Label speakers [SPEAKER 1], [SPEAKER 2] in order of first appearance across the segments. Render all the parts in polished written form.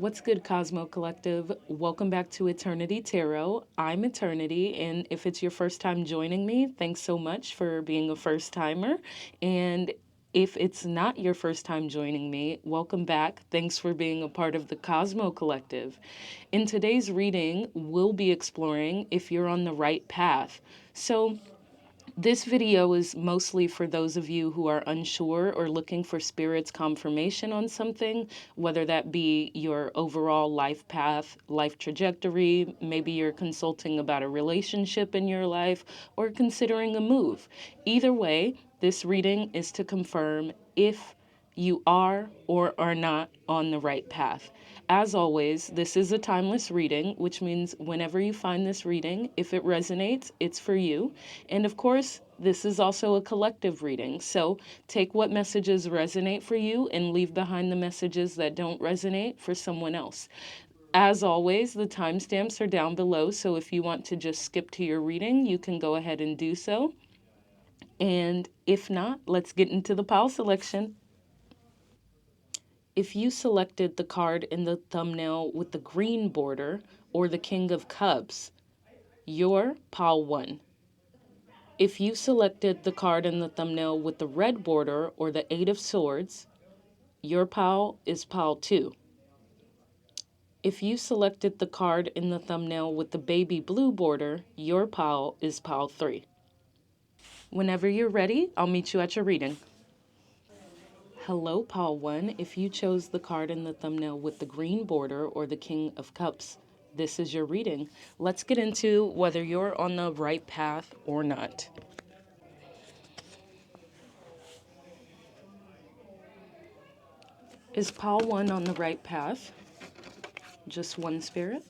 [SPEAKER 1] What's good, Cosmo Collective? Welcome back to Eternity Tarot. I'm Eternity, and if it's your first time joining me, thanks so much for being a first timer. And if it's not your first time joining me, welcome back. Thanks for being a part of the Cosmo Collective. In today's reading, we'll be exploring if you're on the right path. So, this video is mostly for those of you who are unsure or looking for Spirit's confirmation on something, whether that be your overall life path, life trajectory, maybe you're consulting about a relationship in your life, or considering a move. Either way, this reading is to confirm if you are or are not on the right path. As always, this is a timeless reading, which means whenever you find this reading, if it resonates, it's for you. And of course, this is also a collective reading. So take what messages resonate for you and leave behind the messages that don't resonate for someone else. As always, the timestamps are down below. So if you want to just skip to your reading, you can go ahead and do so. And if not, let's get into the pile selection. If you selected the card in the thumbnail with the green border or the King of Cups, you're pile 1. If you selected the card in the thumbnail with the red border or the Eight of Swords, your pile is pile 2. If you selected the card in the thumbnail with the baby blue border, your pile is pile 3. Whenever you're ready, I'll meet you at your reading. Hello, pile 1. If you chose the card in the thumbnail with the green border or the King of Cups, this is your reading. Let's get into whether you're on the right path or not. Is pile 1 on the right path? Just one spirit.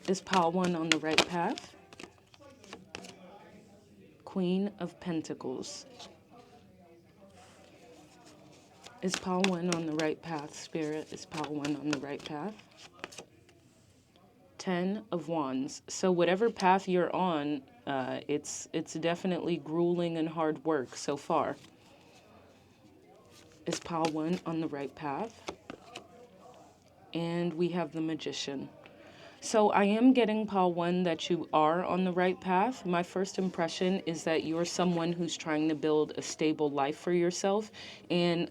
[SPEAKER 1] Is pile 1 on the right path? Queen of Pentacles. Is pile 1 on the right path, Spirit? Is pile 1 on the right path? 10 of Wands. So whatever path you're on, it's definitely grueling and hard work so far. Is pile 1 on the right path? And we have the Magician. So I am getting, pile 1, that you are on the right path. My first impression is that you're someone who's trying to build a stable life for yourself. And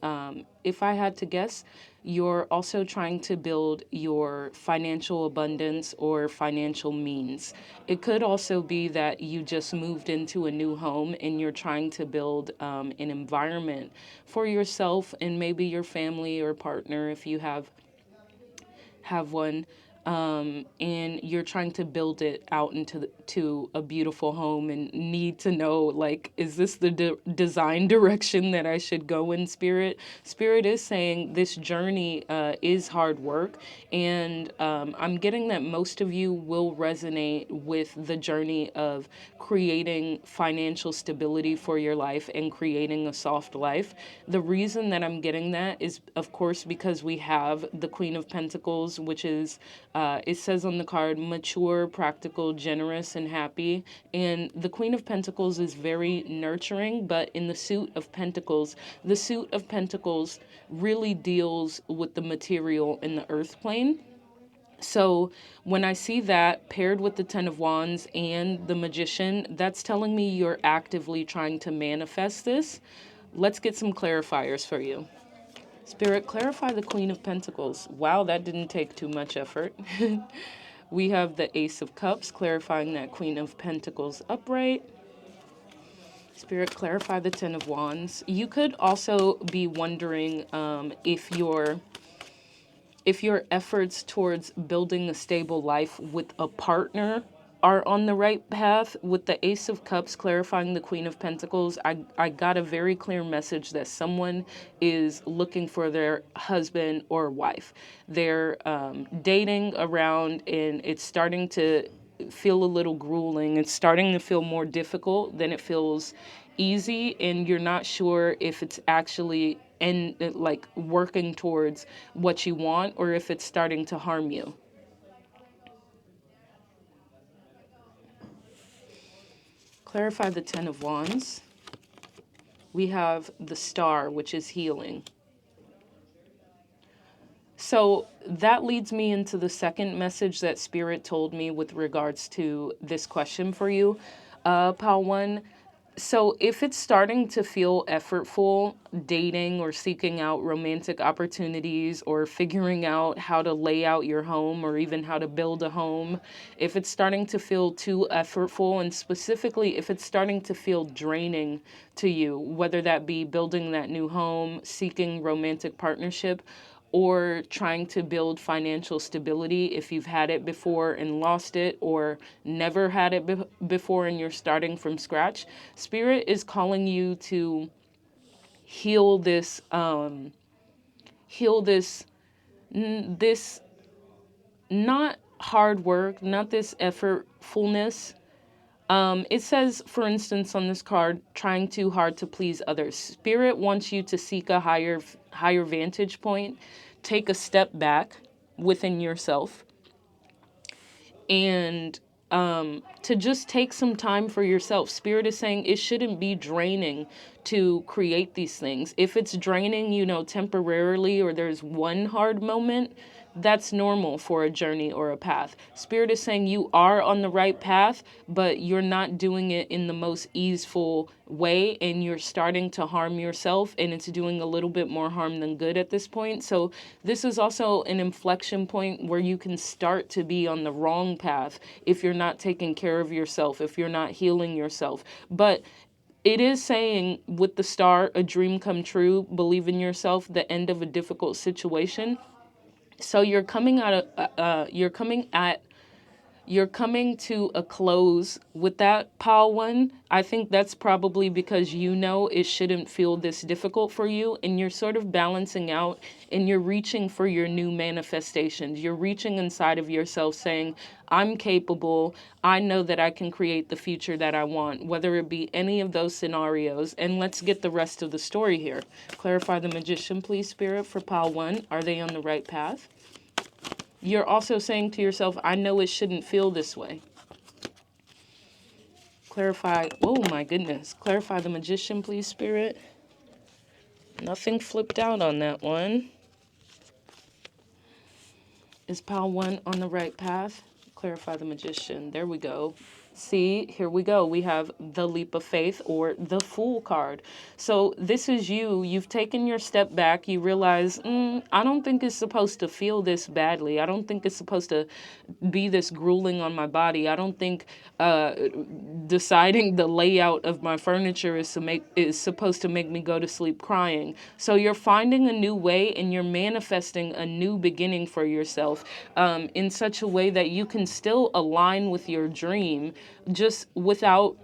[SPEAKER 1] if I had to guess, you're also trying to build your financial abundance or financial means. It could also be that you just moved into a new home and you're trying to build an environment for yourself and maybe your family or partner if you have one. And you're trying to build it out to a beautiful home and need to know, like, is this the design direction that I should go in, Spirit? Spirit is saying this journey is hard work, and I'm getting that most of you will resonate with the journey of creating financial stability for your life and creating a soft life. The reason that I'm getting that is, of course, because we have the Queen of Pentacles, which is it says on the card, mature, practical, generous, and happy. And the Queen of Pentacles is very nurturing, but in the suit of Pentacles, the suit of Pentacles really deals with the material in the earth plane. So when I see that paired with the Ten of Wands and the Magician, that's telling me you're actively trying to manifest this. Let's get some clarifiers for you. Spirit, clarify the Queen of Pentacles. Wow, that didn't take too much effort. We have the Ace of Cups, clarifying that Queen of Pentacles upright. Spirit, clarify the Ten of Wands. You could also be wondering if your efforts towards building a stable life with a partner are on the right path. With the Ace of Cups clarifying the Queen of Pentacles, I got a very clear message that someone is looking for their husband or wife. They're dating around, and it's starting to feel a little grueling. It's starting to feel more difficult than it feels easy, and you're not sure if it's actually like working towards what you want or if it's starting to harm you. Clarify the Ten of Wands. We have the Star, which is healing. So that leads me into the second message that Spirit told me with regards to this question for you, Pal One. So if it's starting to feel effortful, dating or seeking out romantic opportunities or figuring out how to lay out your home or even how to build a home, if it's starting to feel too effortful, and specifically if it's starting to feel draining to you, whether that be building that new home, seeking romantic partnership, or trying to build financial stability if you've had it before and lost it, or never had it before and you're starting from scratch, Spirit is calling you to heal this, heal this not hard work, not this effortfulness. It says, for instance, on this card, trying too hard to please others. Spirit wants you to seek a higher vantage point, take a step back within yourself, and to just take some time for yourself. Spirit is saying it shouldn't be draining to create these things. If it's draining, temporarily, or there's one hard moment, that's normal for a journey or a path. Spirit is saying you are on the right path, but you're not doing it in the most easeful way, and you're starting to harm yourself, and it's doing a little bit more harm than good at this point. So this is also an inflection point where you can start to be on the wrong path if you're not taking care of yourself, if you're not healing yourself. But it is saying with the star, a dream come true, believe in yourself, the end of a difficult situation. So you're coming to a close with that, Pal One. I think that's probably because it shouldn't feel this difficult for you, and you're sort of balancing out, and you're reaching for your new manifestations. You're reaching inside of yourself saying, I'm capable. I know that I can create the future that I want, whether it be any of those scenarios. And let's get the rest of the story here. Clarify the Magician, please, Spirit, for Pal One. Are they on the right path? You're also saying to yourself, I know it shouldn't feel this way. Clarify. Oh my goodness. Clarify the Magician, please, Spirit. Nothing flipped out on that one. Is Pal One on the right path? Clarify the Magician. There we go. See, here we go. We have the Leap of Faith, or the Fool card. So this is you. You've taken your step back. You realize, I don't think it's supposed to feel this badly. I don't think it's supposed to be this grueling on my body. I don't think deciding the layout of my furniture is supposed to make me go to sleep crying. So you're finding a new way, and you're manifesting a new beginning for yourself in such a way that you can still align with your dream, just without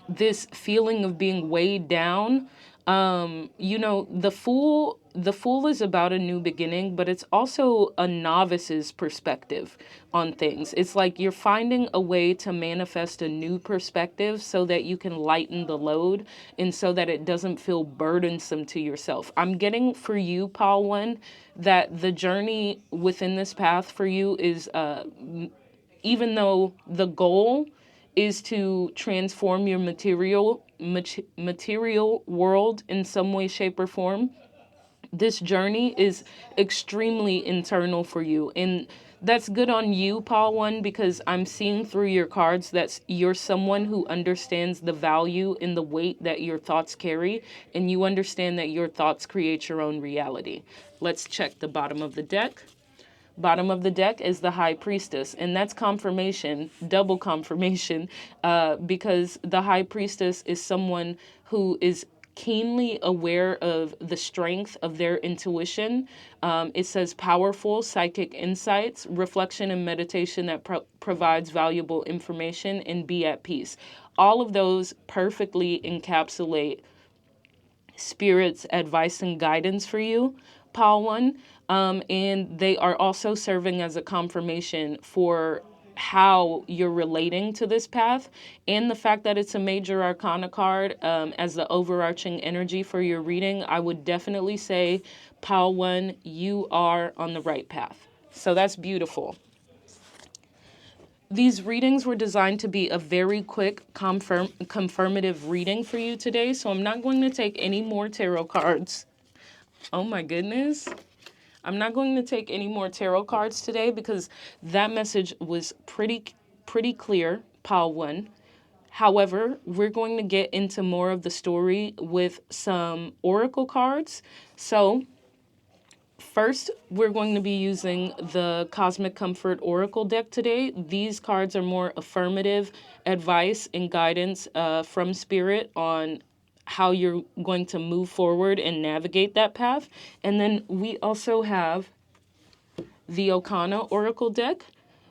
[SPEAKER 1] this feeling of being weighed down. The fool is about a new beginning, but it's also a novice's perspective on things. It's like you're finding a way to manifest a new perspective so that you can lighten the load, and so that it doesn't feel burdensome to yourself. I'm getting for you, Paul One, that the journey within this path for you is, even though the goal is to transform your material world in some way, shape, or form, this journey is extremely internal for you. And that's good on you, Paul One, because I'm seeing through your cards that you're someone who understands the value and the weight that your thoughts carry, and you understand that your thoughts create your own reality. Let's check the bottom of the deck. Bottom of the deck is the High Priestess, and that's confirmation, double confirmation, because the High Priestess is someone who is keenly aware of the strength of their intuition. It says powerful psychic insights, reflection and meditation that provides valuable information, and be at peace. All of those perfectly encapsulate Spirit's advice and guidance for you, Paul One. And they are also serving as a confirmation for how you're relating to this path, and the fact that it's a major arcana card as the overarching energy for your reading. I would definitely say, Paul One, you are on the right path. So that's beautiful. These readings were designed to be a very quick confirmative reading for you today, so I'm not going to take any more tarot cards. Oh my goodness. I'm not going to take any more tarot cards today because that message was pretty clear, pile 1. However, we're going to get into more of the story with some oracle cards. So, first, we're going to be using the Cosmic Comfort Oracle deck today. These cards are more affirmative advice and guidance from Spirit on how you're going to move forward and navigate that path. And then we also have the Okana Oracle deck.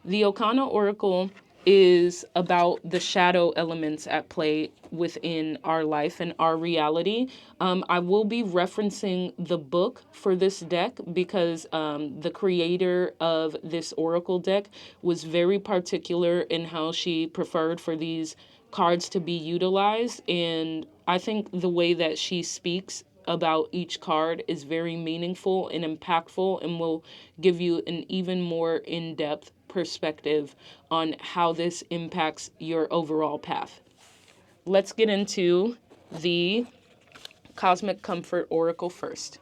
[SPEAKER 1] The Okana Oracle is about the shadow elements at play within our life and our reality. I will be referencing the book for this deck because the creator of this Oracle deck was very particular in how she preferred for these cards to be utilized. And I think the way that she speaks about each card is very meaningful and impactful and will give you an even more in-depth perspective on how this impacts your overall path. Let's get into the Cosmic Comfort Oracle first.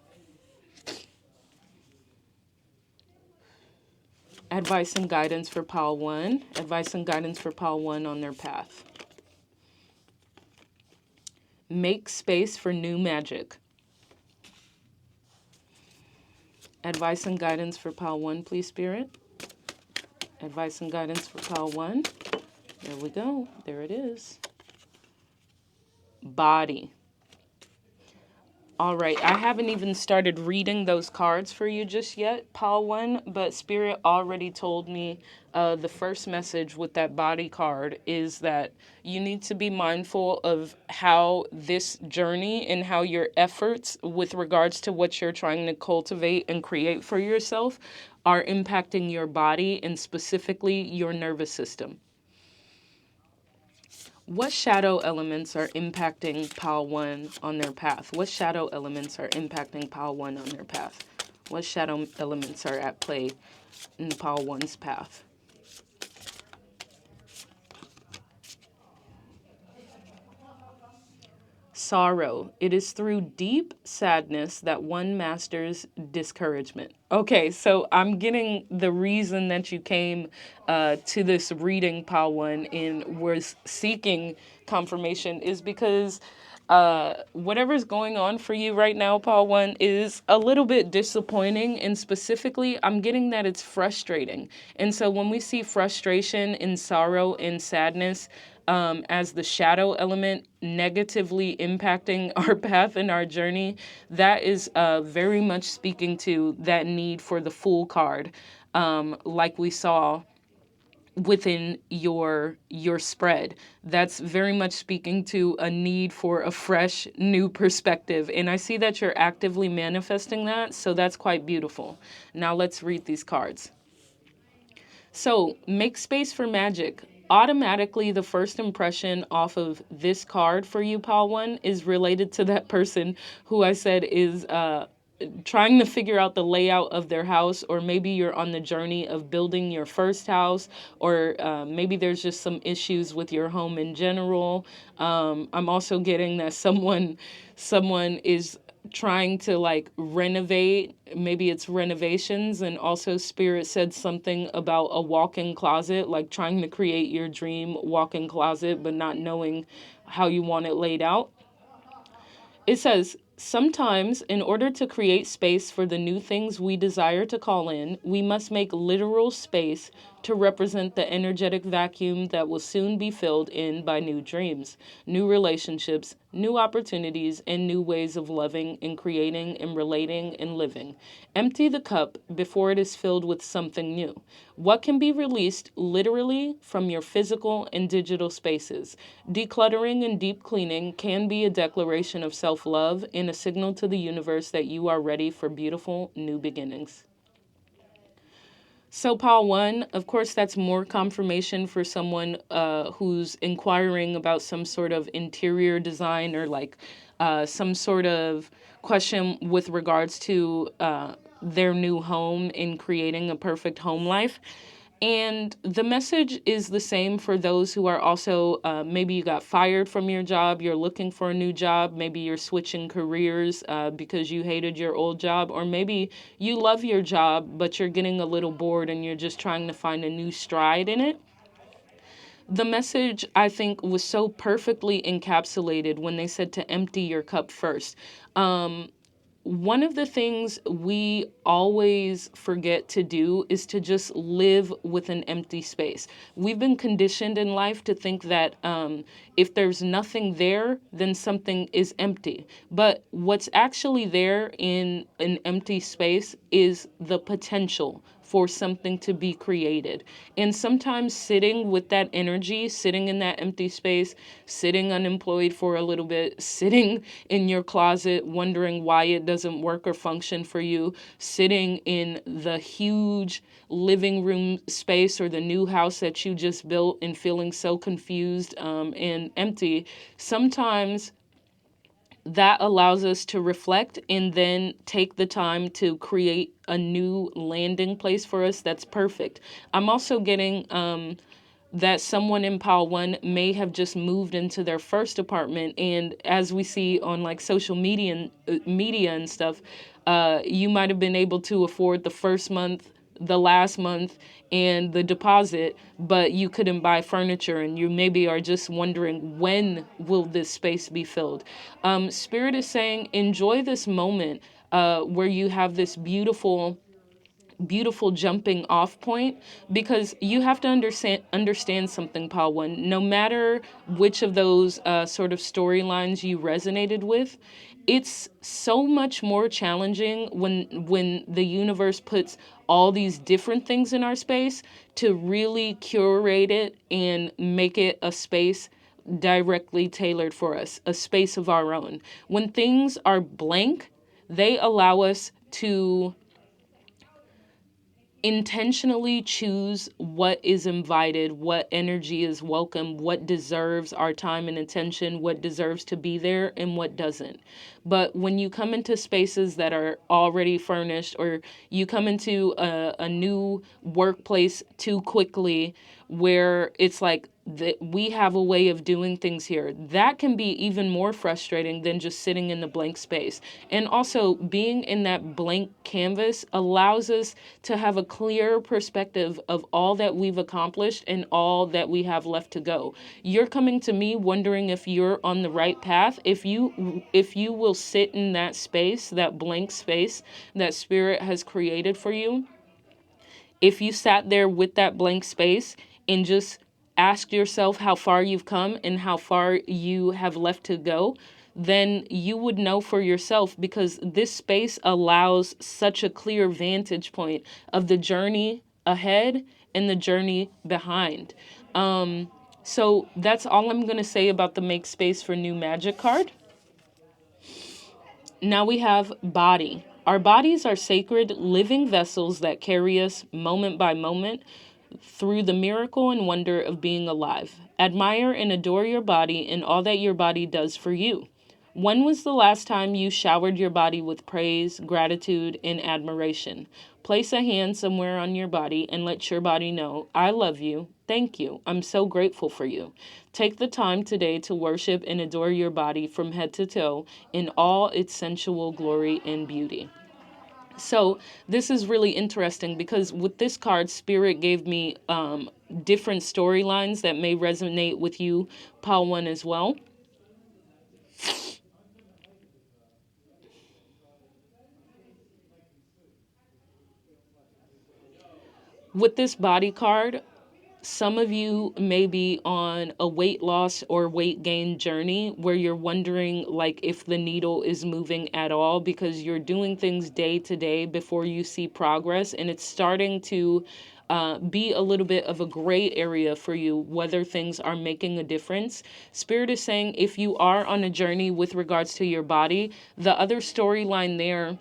[SPEAKER 1] Advice and guidance for pile 1. Advice and guidance for pile 1 on their path. Make space for new magic. Advice and guidance for pile 1, please, Spirit. Advice and guidance for pile 1. There we go. There it is. Body. All right, I haven't even started reading those cards for you just yet, pile 1, but Spirit already told me the first message with that body card is that you need to be mindful of how this journey and how your efforts with regards to what you're trying to cultivate and create for yourself are impacting your body and specifically your nervous system. What shadow elements are impacting pile 1 on their path? What shadow elements are impacting pile 1 on their path? What shadow elements are at play in pile 1's path? Sorrow. It is through deep sadness that one masters discouragement. Okay, so I'm getting the reason that you came to this reading, pile 1, and was seeking confirmation is because whatever's going on for you right now, pile 1, is a little bit disappointing. And specifically, I'm getting that it's frustrating. And so when we see frustration and sorrow and sadness, as the shadow element negatively impacting our path and our journey, that is very much speaking to that need for the Fool card, like we saw within your spread. That's very much speaking to a need for a fresh new perspective, and I see that you're actively manifesting that, so that's quite beautiful. Now let's read these cards. So, make space for magic. Automatically, the first impression off of this card for you, pile 1, is related to that person who I said is trying to figure out the layout of their house, or maybe you're on the journey of building your first house, or maybe there's just some issues with your home in general. I'm also getting that someone is trying to like renovate. Maybe it's renovations, and also Spirit said something about a walk-in closet, like trying to create your dream walk-in closet but not knowing how you want it laid out. It says, sometimes, in order to create space for the new things we desire to call in, we must make literal space to represent the energetic vacuum that will soon be filled in by new dreams, new relationships, new opportunities, and new ways of loving and creating and relating and living. Empty the cup before it is filled with something new. What can be released literally from your physical and digital spaces? Decluttering and deep cleaning can be a declaration of self-love and a signal to the universe that you are ready for beautiful new beginnings. So pile 1, of course, that's more confirmation for someone who's inquiring about some sort of interior design, or like some sort of question with regards to their new home in creating a perfect home life. And the message is the same for those who are also, maybe you got fired from your job, you're looking for a new job, maybe you're switching careers because you hated your old job, or maybe you love your job, but you're getting a little bored and you're just trying to find a new stride in it. The message, I think, was so perfectly encapsulated when they said to empty your cup first. One of the things we always forget to do is to just live with an empty space. We've been conditioned in life to think that if there's nothing there, then something is empty. But what's actually there in an empty space is the potential for something to be created. And sometimes sitting with that energy, sitting in that empty space, sitting unemployed for a little bit, sitting in your closet wondering why it doesn't work or function for you, sitting in the huge living room space or the new house that you just built and feeling so confused and empty, sometimes that allows us to reflect and then take the time to create a new landing place for us that's perfect. I'm also getting that someone in Pile 1 may have just moved into their first apartment, and as we see on like social media and stuff, you might have been able to afford the first month, the last month, and the deposit, but you couldn't buy furniture, and you maybe are just wondering, when will this space be filled? Spirit is saying enjoy this moment where you have this beautiful jumping off point, because you have to understand something, Paul. One, no matter which of those sort of storylines you resonated with, it's so much more challenging when the universe puts all these different things in our space to really curate it and make it a space directly tailored for us, a space of our own. When things are blank, they allow us to intentionally choose what is invited, what energy is welcome, what deserves our time and attention, what deserves to be there, and what doesn't. But when you come into spaces that are already furnished, or you come into a new workplace too quickly, where it's like that we have a way of doing things here, that can be even more frustrating than just sitting in the blank space. And also, being in that blank canvas allows us to have a clear perspective of all that we've accomplished and all that we have left to go. You're coming to me wondering if you're on the right path. If you will sit in that space, that blank space that Spirit has created for you, if you sat there with that blank space and just ask yourself how far you've come and how far you have left to go, then you would know for yourself, because this space allows such a clear vantage point of the journey ahead and the journey behind. So that's all I'm going to say about the Make Space for New Magic card. Now we have body. Our bodies are sacred, living vessels that carry us moment by moment through the miracle and wonder of being alive. Admire and adore your body and all that your body does for you. When was the last time you showered your body with praise, gratitude, and admiration? Place a hand somewhere on your body and let your body know, I love you. Thank you. I'm so grateful for you. Take the time today to worship and adore your body from head to toe in all its sensual glory and beauty. So this is really interesting, because with this card, Spirit gave me different storylines that may resonate with you, Paul 1, as well. With this body card, some of you may be on a weight loss or weight gain journey where you're wondering like if the needle is moving at all, because you're doing things day to day before you see progress, and it's starting to be a little bit of a gray area for you whether things are making a difference. Spirit is saying if you are on a journey with regards to your body, the other storyline there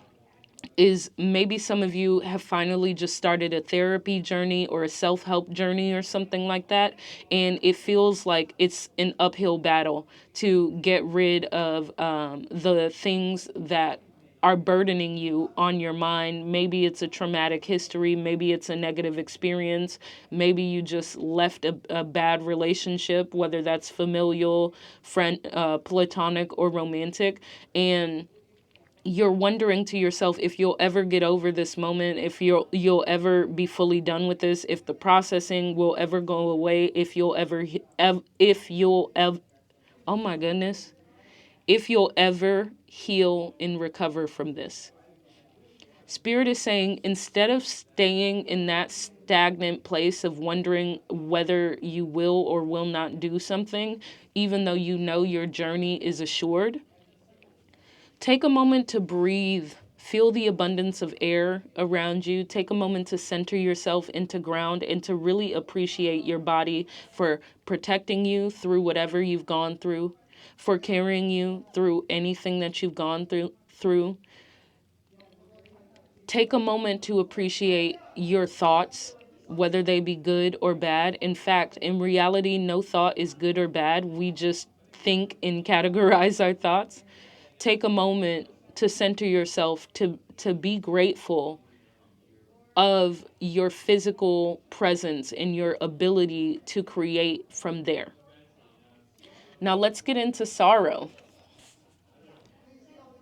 [SPEAKER 1] is maybe some of you have finally just started a therapy journey or a self-help journey or something like that, and it feels like it's an uphill battle to get rid of the things that are burdening you on your mind. Maybe it's a traumatic history. Maybe it's a negative experience. Maybe you just left a bad relationship, whether that's familial, friend, platonic, or romantic. And you're wondering to yourself if you'll ever get over this moment, if you'll ever be fully done with this, if the processing will ever go away, if you'll ever oh my goodness, if you'll ever heal and recover from this. Spirit is saying, instead of staying in that stagnant place of wondering whether you will or will not do something, even though you know your journey is assured, take a moment to breathe. Feel the abundance of air around you. Take a moment to center yourself into ground and to really appreciate your body for protecting you through whatever you've gone through, for carrying you through anything that you've gone through. Take a moment to appreciate your thoughts, whether they be good or bad. In fact, in reality, no thought is good or bad. We just think and categorize our thoughts. Take a moment to center yourself, to be grateful of your physical presence and your ability to create from there. Now let's get into sorrow.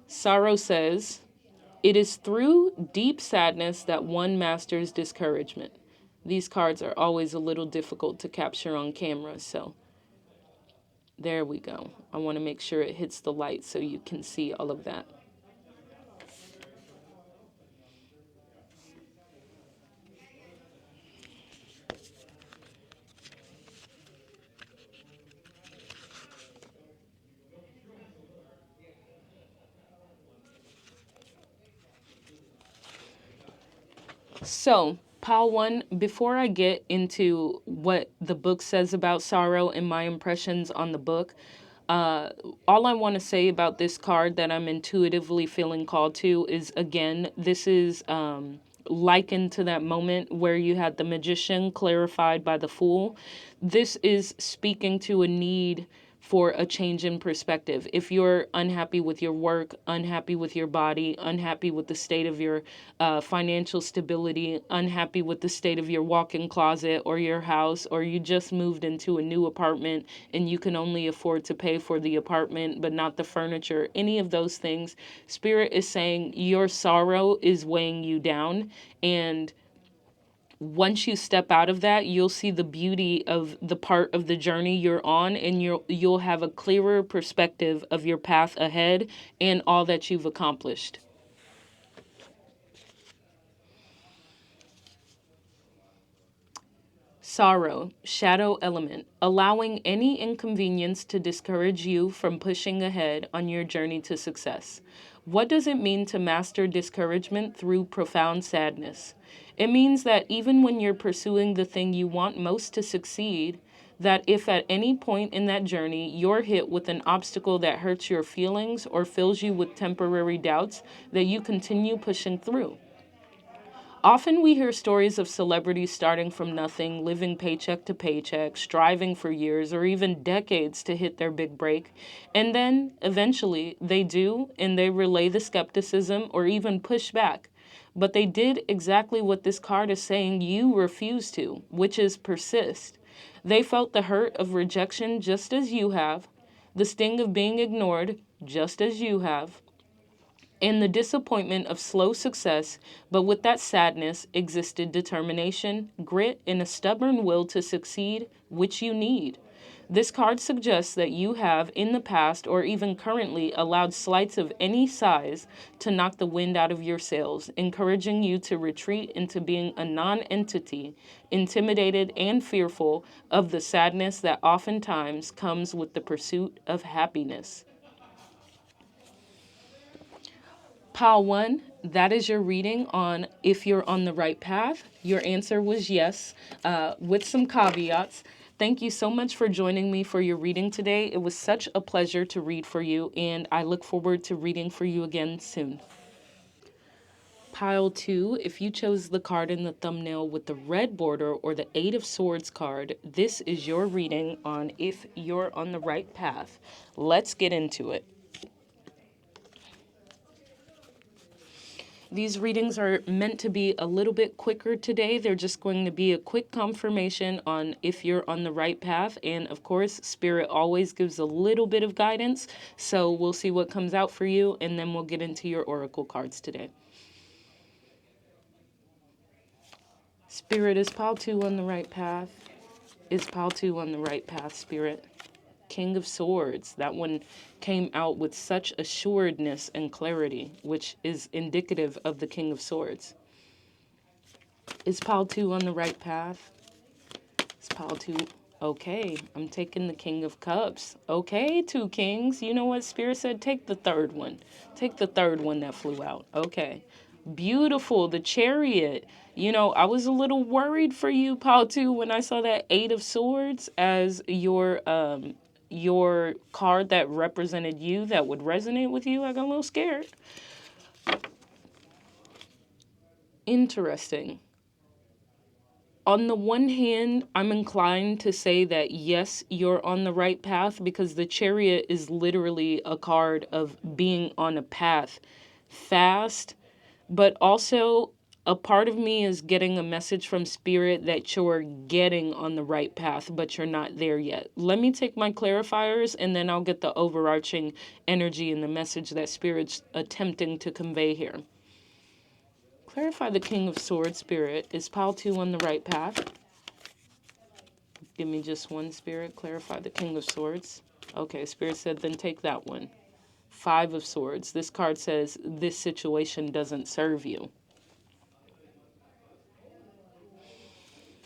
[SPEAKER 1] Sorrow says, it is through deep sadness that one masters discouragement. These cards are always a little difficult to capture on camera, so there we go. I want to make sure it hits the light so you can see all of that. So, pile one, before I get into what the book says about sorrow and my impressions on the book, all I want to say about this card that I'm intuitively feeling called to is, again, this is likened to that moment where you had the magician clarified by the fool. This is speaking to a need for a change in perspective. If you're unhappy with your work, unhappy with your body, unhappy with the state of your financial stability, unhappy with the state of your walk-in closet or your house, or you just moved into a new apartment and you can only afford to pay for the apartment but not the furniture, any of those things, Spirit is saying your sorrow is weighing you down, and once you step out of that, you'll see the beauty of the part of the journey you're on, and you'll have a clearer perspective of your path ahead and all that you've accomplished. Sorrow, shadow element, allowing any inconvenience to discourage you from pushing ahead on your journey to success. What does it mean to master discouragement through profound sadness? It means that even when you're pursuing the thing you want most to succeed, that if at any point in that journey you're hit with an obstacle that hurts your feelings or fills you with temporary doubts, that you continue pushing through. Often we hear stories of celebrities starting from nothing, living paycheck to paycheck, striving for years or even decades to hit their big break. And then, eventually, they do, and they relay the skepticism or even push back. But they did exactly what this card is saying you refuse to, which is persist. They felt the hurt of rejection just as you have, the sting of being ignored just as you have, in the disappointment of slow success, but with that sadness existed determination, grit, and a stubborn will to succeed, which you need. This card suggests that you have, in the past or even currently, allowed slights of any size to knock the wind out of your sails, encouraging you to retreat into being a non-entity, intimidated and fearful of the sadness that oftentimes comes with the pursuit of happiness. Pile one, that is your reading on if you're on the right path. Your answer was yes, with some caveats. Thank you so much for joining me for your reading today. It was such a pleasure to read for you, and I look forward to reading for you again soon. Pile two, if you chose the card in the thumbnail with the red border or the Eight of Swords card, this is your reading on if you're on the right path. Let's get into it. These readings are meant to be a little bit quicker today. They're just going to be a quick confirmation on if you're on the right path. And of course, Spirit always gives a little bit of guidance. So we'll see what comes out for you, and then we'll get into your oracle cards today. Spirit, is Pal2 on the right path? Is Pal2 on the right path, Spirit? King of Swords. That one came out with such assuredness and clarity, which is indicative of the King of Swords. Is Pal2 on the right path? Is Pal2... Okay, I'm taking the King of Cups. Okay, two kings. You know what Spirit said? Take the third one. Take the third one that flew out. Okay. Beautiful. The Chariot. You know, I was a little worried for you, Pal2, when I saw that Eight of Swords as your card that represented you, that would resonate with you. I got a little scared. Interesting. On the one hand, I'm inclined to say that yes, you're on the right path, because the Chariot is literally a card of being on a path fast, but also a part of me is getting a message from Spirit that you're getting on the right path, but you're not there yet. Let me take my clarifiers, and then I'll get the overarching energy and the message that Spirit's attempting to convey here. Clarify the King of Swords, Spirit. Is Pal2 on the right path? Give me just one, Spirit. Clarify the King of Swords. Okay, Spirit said, then take that one. Five of Swords. This card says, this situation doesn't serve you.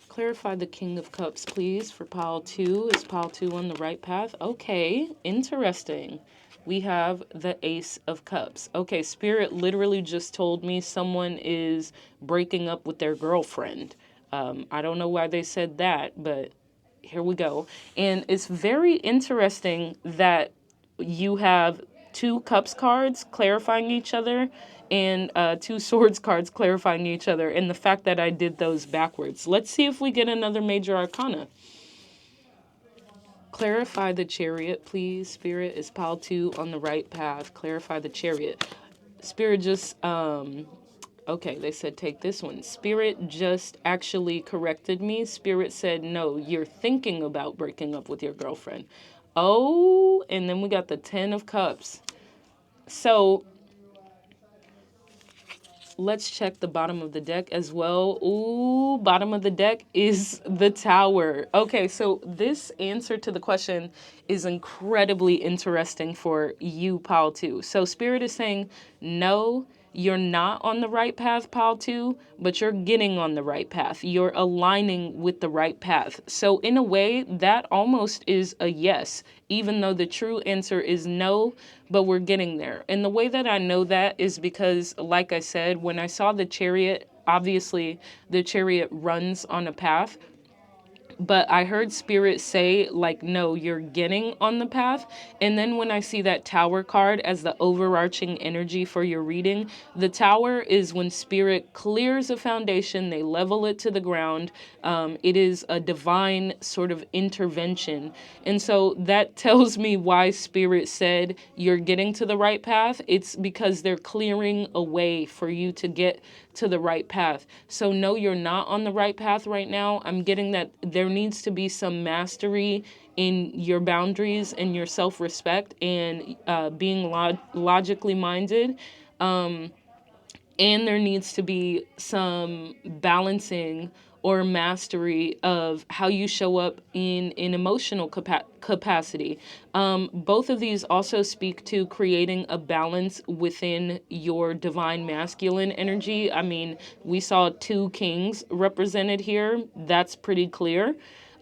[SPEAKER 1] Clarify the King of Cups, please, for Pal2. Is Pal2 on the right path? Okay, interesting. We have the Ace of Cups. Okay, Spirit literally just told me someone is breaking up with their girlfriend. I don't know why they said that, but here we go. And it's very interesting that you have two Cups cards clarifying each other and two Swords cards clarifying each other, and the fact that I did those backwards. Let's see if we get another major arcana. Clarify the Chariot, please, Spirit. Is Pal2 on the right path? Clarify the Chariot. Spirit just, okay, they said take this one. Spirit just actually corrected me. Spirit said, no, you're thinking about breaking up with your girlfriend. Oh, and then we got the 10 of Cups. So let's check the bottom of the deck as well. Ooh, bottom of the deck is the Tower. Okay, so this answer to the question is incredibly interesting for you, Pal2. So Spirit is saying, no, you're not on the right path, Pal2, but you're getting on the right path. You're aligning with the right path. So in a way, that almost is a yes, even though the true answer is no, but we're getting there. And the way that I know that is because, like I said, when I saw the Chariot, obviously the Chariot runs on a path, but I heard Spirit say, like, no, you're getting on the path. And then when I see that Tower card as the overarching energy for your reading, the Tower is when Spirit clears a foundation, they level it to the ground. It is a divine sort of intervention. And so that tells me why Spirit said you're getting to the right path. It's because they're clearing a way for you to get to the right path. So no, you're not on the right path right now. I'm getting that there needs to be some mastery in your boundaries and your self-respect and being logically minded. And there needs to be some balancing or mastery of how you show up in an emotional capacity. Both of these also speak to creating a balance within your divine masculine energy. I mean, we saw two kings represented here. That's pretty clear.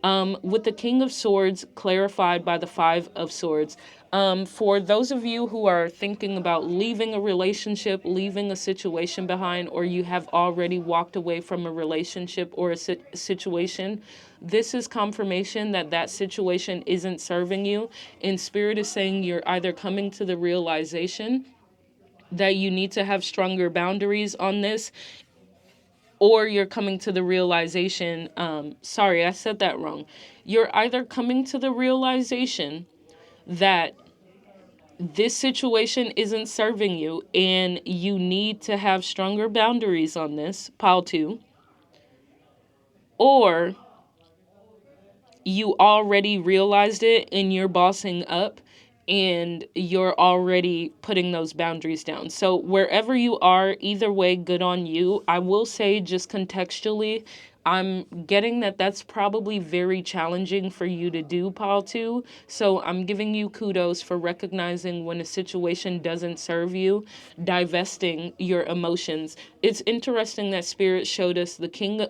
[SPEAKER 1] With the King of Swords clarified by the Five of Swords. For those of you who are thinking about leaving a relationship, leaving a situation behind, or you have already walked away from a relationship or a situation, this is confirmation that that situation isn't serving you. And Spirit is saying you're either coming to the realization that you need to have stronger boundaries on this, or you're coming to the realization, sorry, I said that wrong. You're either coming to the realization that this situation isn't serving you and you need to have stronger boundaries on this, pile 2, or you already realized it and you're bossing up and you're already putting those boundaries down. So wherever you are, either way, good on you. I will say, just contextually, I'm getting that that's probably very challenging for you to do, Paul, too. So I'm giving you kudos for recognizing when a situation doesn't serve you, divesting your emotions. It's interesting that Spirit showed us the King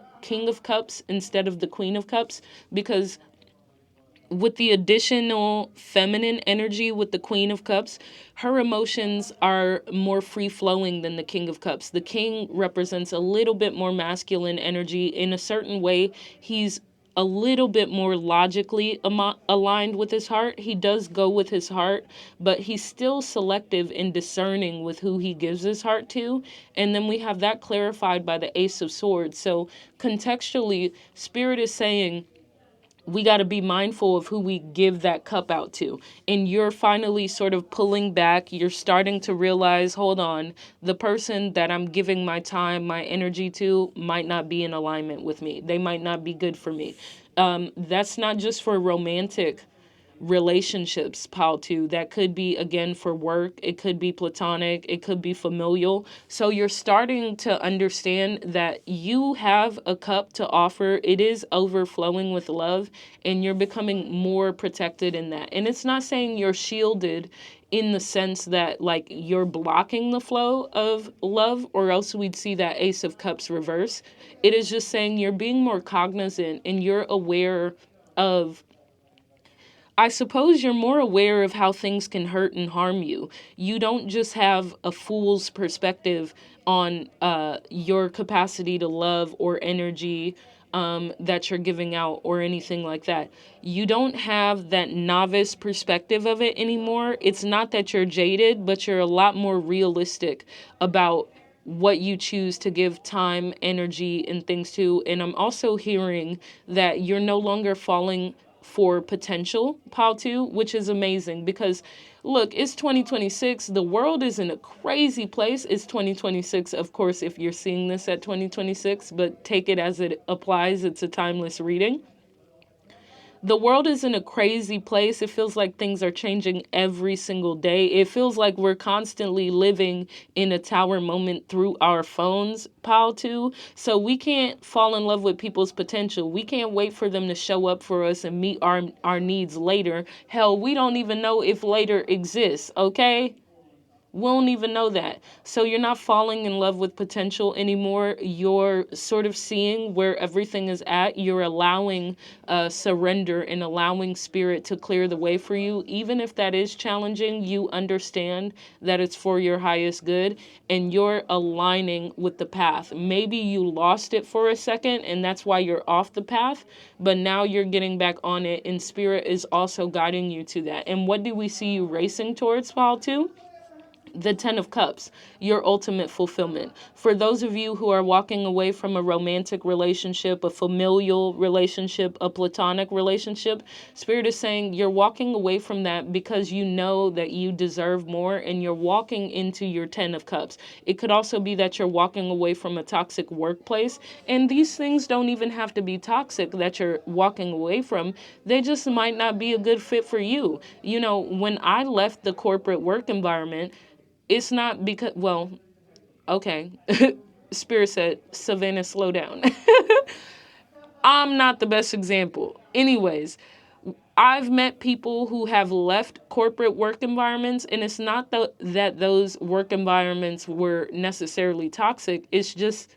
[SPEAKER 1] of Cups instead of the Queen of Cups, because with the additional feminine energy with the Queen of Cups, her emotions are more free flowing than the King of Cups. The King represents a little bit more masculine energy. In a certain way, he's a little bit more logically aligned with his heart. He does go with his heart, but he's still selective and discerning with who he gives his heart to. And then we have that clarified by the Ace of Swords. So contextually, Spirit is saying, we got to be mindful of who we give that cup out to. And you're finally sort of pulling back. You're starting to realize, hold on, the person that I'm giving my time, my energy to might not be in alignment with me. They might not be good for me. That's not just for romantic relationships, pile 2. That could be, again, for work. It could be platonic. It could be familial. So you're starting to understand that you have a cup to offer. It is overflowing with love, and you're becoming more protected in that. And it's not saying you're shielded in the sense that, like, you're blocking the flow of love, or else we'd see that Ace of Cups reverse. It is just saying you're being more cognizant and you're aware of, I suppose you're more aware of how things can hurt and harm you. You don't just have a fool's perspective on your capacity to love or energy that you're giving out or anything like that. You don't have that novice perspective of it anymore. It's not that you're jaded, but you're a lot more realistic about what you choose to give time, energy, and things to. And I'm also hearing that you're no longer falling for potential, pile 2, which is amazing because, look, it's 2026. The world is in a crazy place. It's 2026, of course, if you're seeing this at 2026, but take it as it applies. It's a timeless reading. The world is in a crazy place. It feels like things are changing every single day. It feels like we're constantly living in a tower moment through our phones, pile 2. So we can't fall in love with people's potential. We can't wait for them to show up for us and meet our needs later. Hell, we don't even know if later exists, okay? We don't even know that. So you're not falling in love with potential anymore. You're sort of seeing where everything is at. You're allowing surrender and allowing Spirit to clear the way for you. Even if that is challenging, you understand that it's for your highest good and you're aligning with the path. Maybe you lost it for a second and that's why you're off the path, but now you're getting back on it and Spirit is also guiding you to that. And what do we see you racing towards, Paul, too? The Ten of Cups, your ultimate fulfillment. For those of you who are walking away from a romantic relationship, a familial relationship, a platonic relationship, Spirit is saying you're walking away from that because you know that you deserve more and you're walking into your Ten of Cups. It could also be that you're walking away from a toxic workplace, and these things don't even have to be toxic that you're walking away from. They just might not be a good fit for you. You know, when I left the corporate work environment, it's not because, well, okay. Spirit said, Savannah, slow down. I'm not the best example. Anyways, I've met people who have left corporate work environments, and it's not that those work environments were necessarily toxic. It's just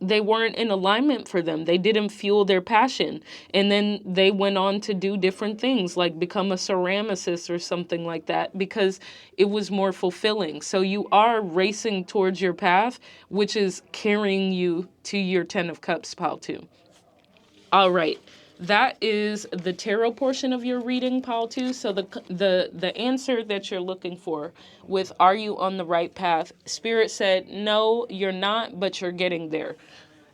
[SPEAKER 1] they weren't in alignment for them. They didn't fuel their passion. And then they went on to do different things, like become a ceramicist or something like that, because it was more fulfilling. So you are racing towards your path, which is carrying you to your Ten of Cups, pile 2. All right. That is the tarot portion of your reading, pile 2. So the answer that you're looking for with are you on the right path? Spirit said, no, you're not, but you're getting there.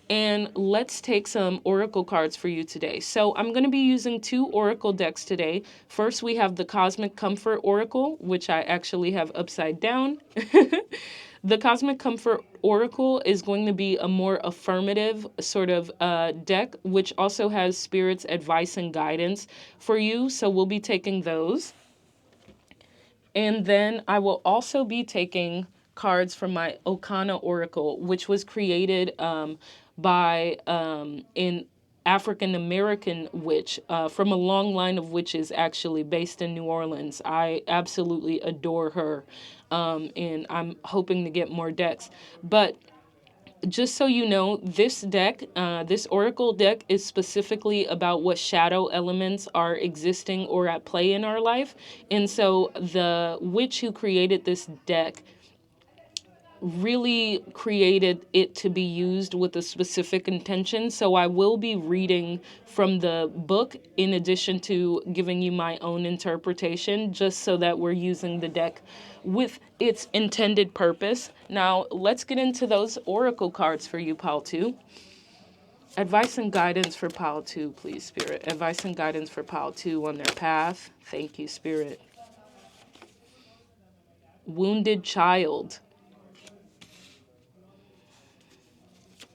[SPEAKER 1] And let's take some oracle cards for you today. So I'm going to be using 2 oracle decks today. First, we have the Cosmic Comfort Oracle, which I actually have upside down. The Cosmic Comfort Oracle is going to be a more affirmative sort of deck, which also has Spirit's advice and guidance for you. So we'll be taking those. And then I will also be taking cards from my Okana Oracle, which was created by an African American witch from a long line of witches, actually based in New Orleans. I absolutely adore her, and I'm hoping to get more decks. But just so you know, this deck, this oracle deck, is specifically about what shadow elements are existing or at play in our life. And so the witch who created this deck really created it to be used with a specific intention. So I will be reading from the book in addition to giving you my own interpretation, just so that we're using the deck with its intended purpose. Now, let's get into those oracle cards for you, Pile 2. Advice and guidance for Pile 2, please, Spirit. Advice and guidance for Pile 2 on their path. Thank you, Spirit. Wounded child.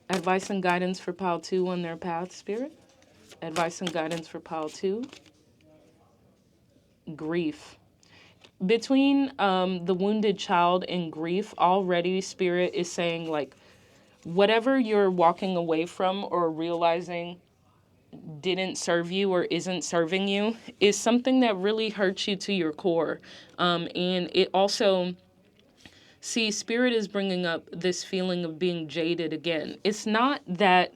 [SPEAKER 1] Advice and guidance for Pile 2 on their path, Spirit. Advice and guidance for Pile 2. Grief. Between the wounded child and grief, already Spirit is saying, like, whatever you're walking away from or realizing didn't serve you or isn't serving you is something that really hurts you to your core. And it also... See, Spirit is bringing up this feeling of being jaded again. It's not that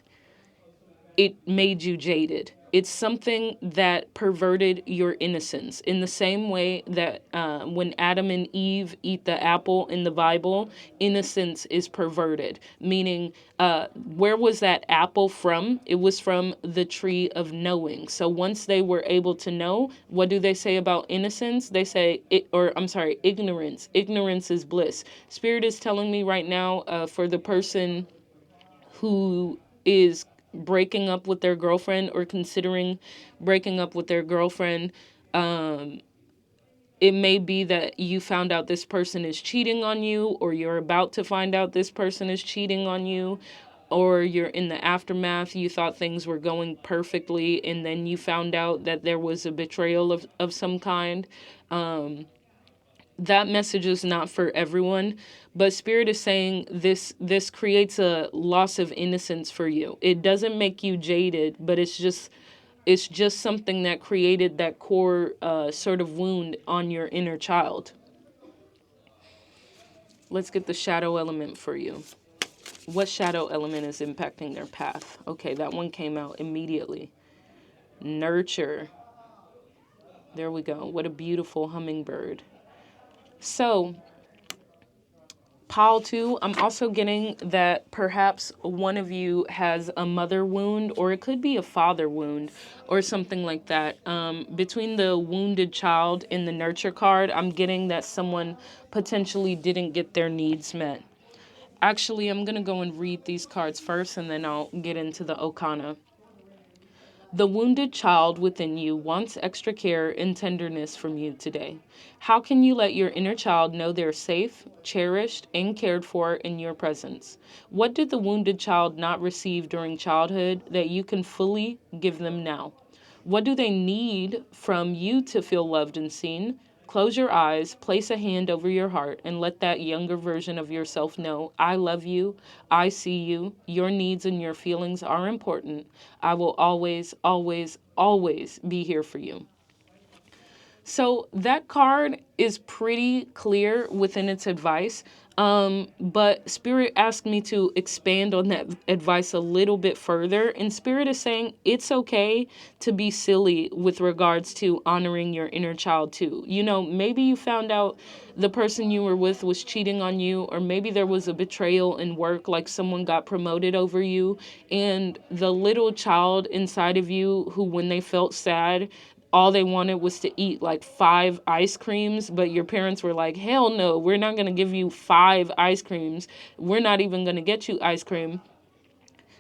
[SPEAKER 1] it made you jaded. It's something that perverted your innocence. In the same way that when Adam and Eve eat the apple in the Bible, innocence is perverted. Meaning, where was that apple from? It was from the tree of knowing. So once they were able to know, what do they say about innocence? They say, ignorance. Ignorance is bliss. Spirit is telling me right now, for the person who is breaking up with their girlfriend or considering breaking up with their girlfriend, it may be that you found out this person is cheating on you, or you're about to find out this person is cheating on you, or you're in the aftermath. You thought things were going perfectly, and then you found out that there was a betrayal of some kind. That message is not for everyone, but Spirit is saying this creates a loss of innocence for you. It doesn't make you jaded, but it's just something that created that core sort of wound on your inner child. Let's get the shadow element for you. What shadow element is impacting their path? Okay, that one came out immediately. Nurture. There we go. What a beautiful hummingbird. So, Pile 2, I'm also getting that perhaps one of you has a mother wound, or it could be a father wound, or something like that. Between the wounded child and the nurture card, I'm getting that someone potentially didn't get their needs met. Actually, I'm going to go and read these cards first, and then I'll get into the Okana. The wounded child within you wants extra care and tenderness from you today. How can you let your inner child know they're safe, cherished, and cared for in your presence? What did the wounded child not receive during childhood that you can fully give them now? What do they need from you to feel loved and seen? Close your eyes, place a hand over your heart, and let that younger version of yourself know, I love you, I see you, your needs and your feelings are important. I will always, always, always be here for you. So that card is pretty clear within its advice. But Spirit asked me to expand on that advice a little bit further. And Spirit is saying it's okay to be silly with regards to honoring your inner child too. You know, maybe you found out the person you were with was cheating on you, or maybe there was a betrayal in work, like someone got promoted over you, and the little child inside of you who, when they felt sad, all they wanted was to eat like 5 ice creams, but your parents were like, hell no, we're not going to give you 5 ice creams. We're not even going to get you ice cream.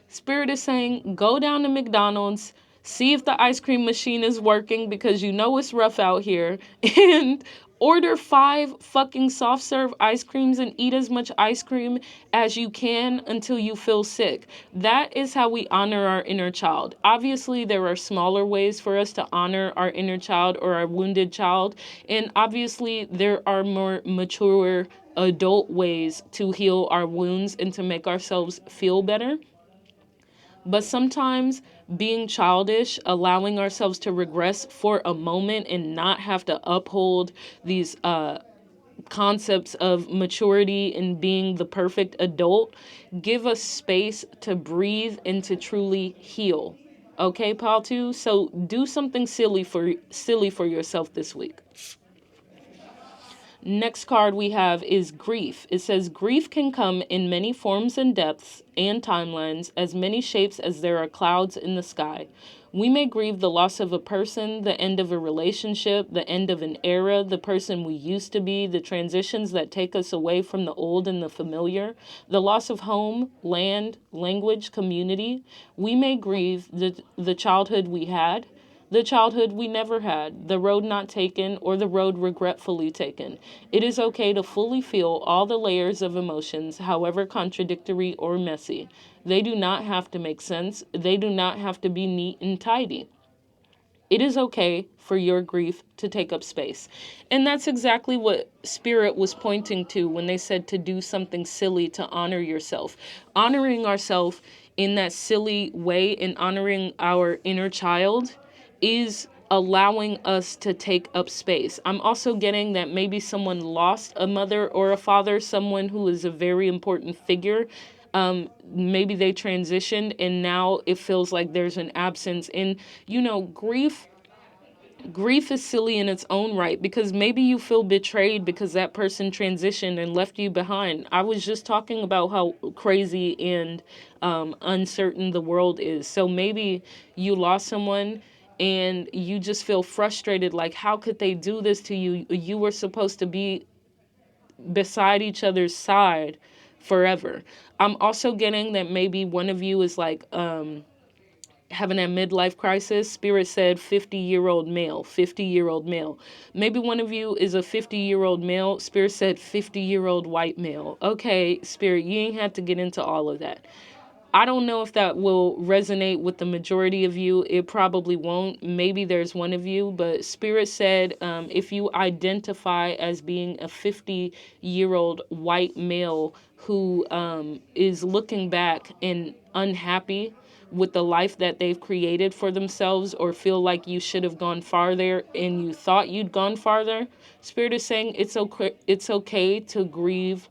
[SPEAKER 1] Spirit is saying, go down to McDonald's, see if the ice cream machine is working because you know it's rough out here, and order 5 fucking soft serve ice creams and eat as much ice cream as you can until you feel sick. That is how we honor our inner child. Obviously, there are smaller ways for us to honor our inner child or our wounded child, and obviously, there are more mature adult ways to heal our wounds and to make ourselves feel better. But sometimes being childish, allowing ourselves to regress for a moment and not have to uphold these concepts of maturity and being the perfect adult, give us space to breathe and to truly heal. Okay, Paltu? So do something silly for yourself this week. Next card we have is grief. It says grief can come in many forms and depths and timelines, as many shapes as there are clouds in the sky. We may grieve the loss of a person, the end of a relationship, the end of an era, the person we used to be, the transitions that take us away from the old and the familiar, the loss of home, land, language, community. We may grieve the childhood we had, the childhood we never had, the road not taken, or the road regretfully taken. It is okay to fully feel all the layers of emotions, however contradictory or messy. They do not have to make sense. They do not have to be neat and tidy. It is okay for your grief to take up space. And that's exactly what Spirit was pointing to when they said to do something silly to honor yourself. Honoring ourselves in that silly way and honoring our inner child is allowing us to take up space. I'm also getting that maybe someone lost a mother or a father, someone who is a very important figure. Maybe they transitioned and now it feels like there's an absence. And, grief is silly in its own right because maybe you feel betrayed because that person transitioned and left you behind. I was just talking about how crazy and uncertain the world is. So maybe you lost someone and you just feel frustrated, like, how could they do this to you? You were supposed to be beside each other's side forever. I'm also getting that maybe one of you is like having a midlife crisis. Spirit said 50-year-old male, 50-year-old male. Maybe one of you is a 50-year-old male. Spirit said 50-year-old white male. Okay, Spirit, you ain't had to get into all of that. I don't know if that will resonate with the majority of you. It probably won't. Maybe there's one of you, but Spirit said if you identify as being a 50-year-old white male who is looking back and unhappy with the life that they've created for themselves, or feel like you should have gone farther and you thought you'd gone farther, Spirit is saying it's okay to grieve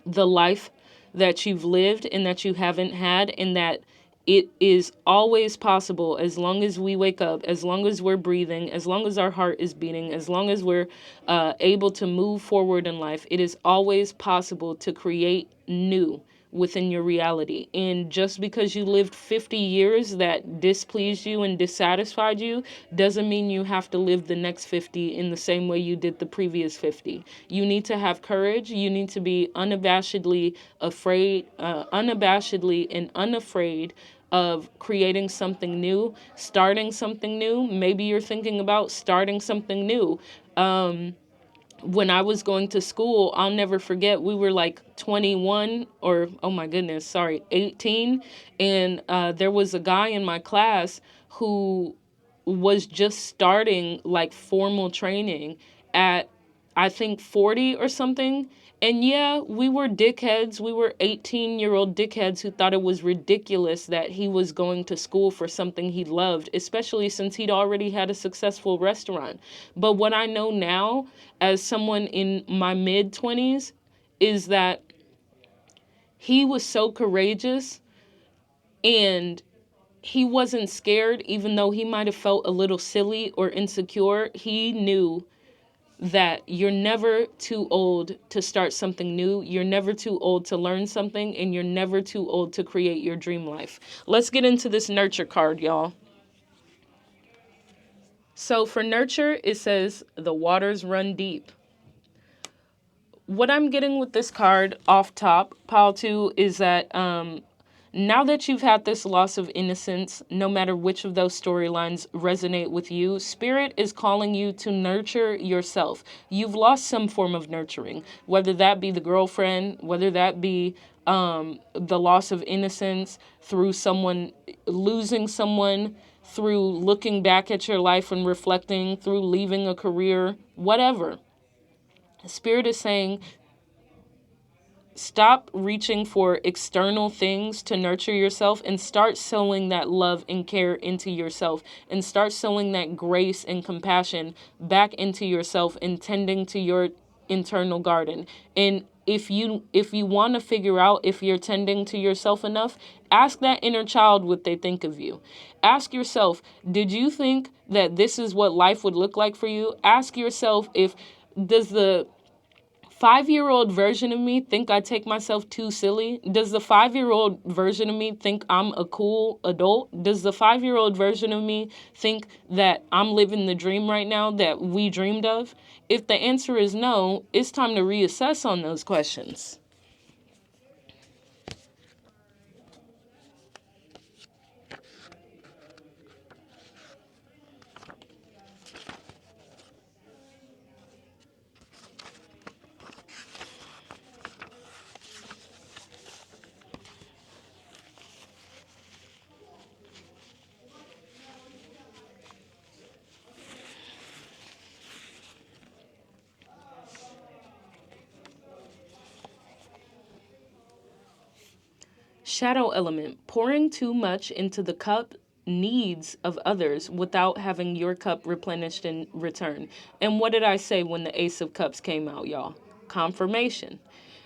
[SPEAKER 1] the life that you've lived and that you haven't had, and that it is always possible, as long as we wake up, as long as we're breathing, as long as our heart is beating, as long as we're able to move forward in life, it is always possible to create new within your reality. And just because you lived 50 years that displeased you and dissatisfied you doesn't mean you have to live the next 50 in the same way you did the previous 50. You need to have courage. You need to be unabashedly and unafraid of creating something new, starting something new. Maybe you're thinking about starting something new. When I was going to school, I'll never forget, we were like 21 or, oh my goodness, sorry, 18. And there was a guy in my class who was just starting like formal training at, I think, 40 or something. And yeah, we were dickheads. We were 18-year-old dickheads who thought it was ridiculous that he was going to school for something he loved, especially since he'd already had a successful restaurant. But what I know now, as someone in my mid-20s, is that he was so courageous and he wasn't scared, even though he might have felt a little silly or insecure. He knew that you're never too old to start something new. You're never too old to learn something, and you're never too old to create your dream life. Let's get into this nurture card, y'all. So for nurture, it says the waters run deep. What I'm getting with this card off top, pile 2, is that Now that you've had this loss of innocence, no matter which of those storylines resonate with you, Spirit is calling you to nurture yourself. You've lost some form of nurturing, whether that be the girlfriend, whether that be the loss of innocence through someone, losing someone, through looking back at your life and reflecting, through leaving a career, whatever. Spirit is saying, stop reaching for external things to nurture yourself and start sowing that love and care into yourself, and start sowing that grace and compassion back into yourself and tending to your internal garden. And if you want to figure out if you're tending to yourself enough, ask that inner child what they think of you. Ask yourself, did you think that this is what life would look like for you? Ask yourself, if does the 5-year-old version of me think I take myself too silly? Does the 5-year-old version of me think I'm a cool adult? Does the 5-year-old version of me think that I'm living the dream right now that we dreamed of? If the answer is no, it's time to reassess on those questions. Shadow element, pouring too much into the cup needs of others without having your cup replenished in return. And what did I say when the Ace of Cups came out, y'all? Confirmation.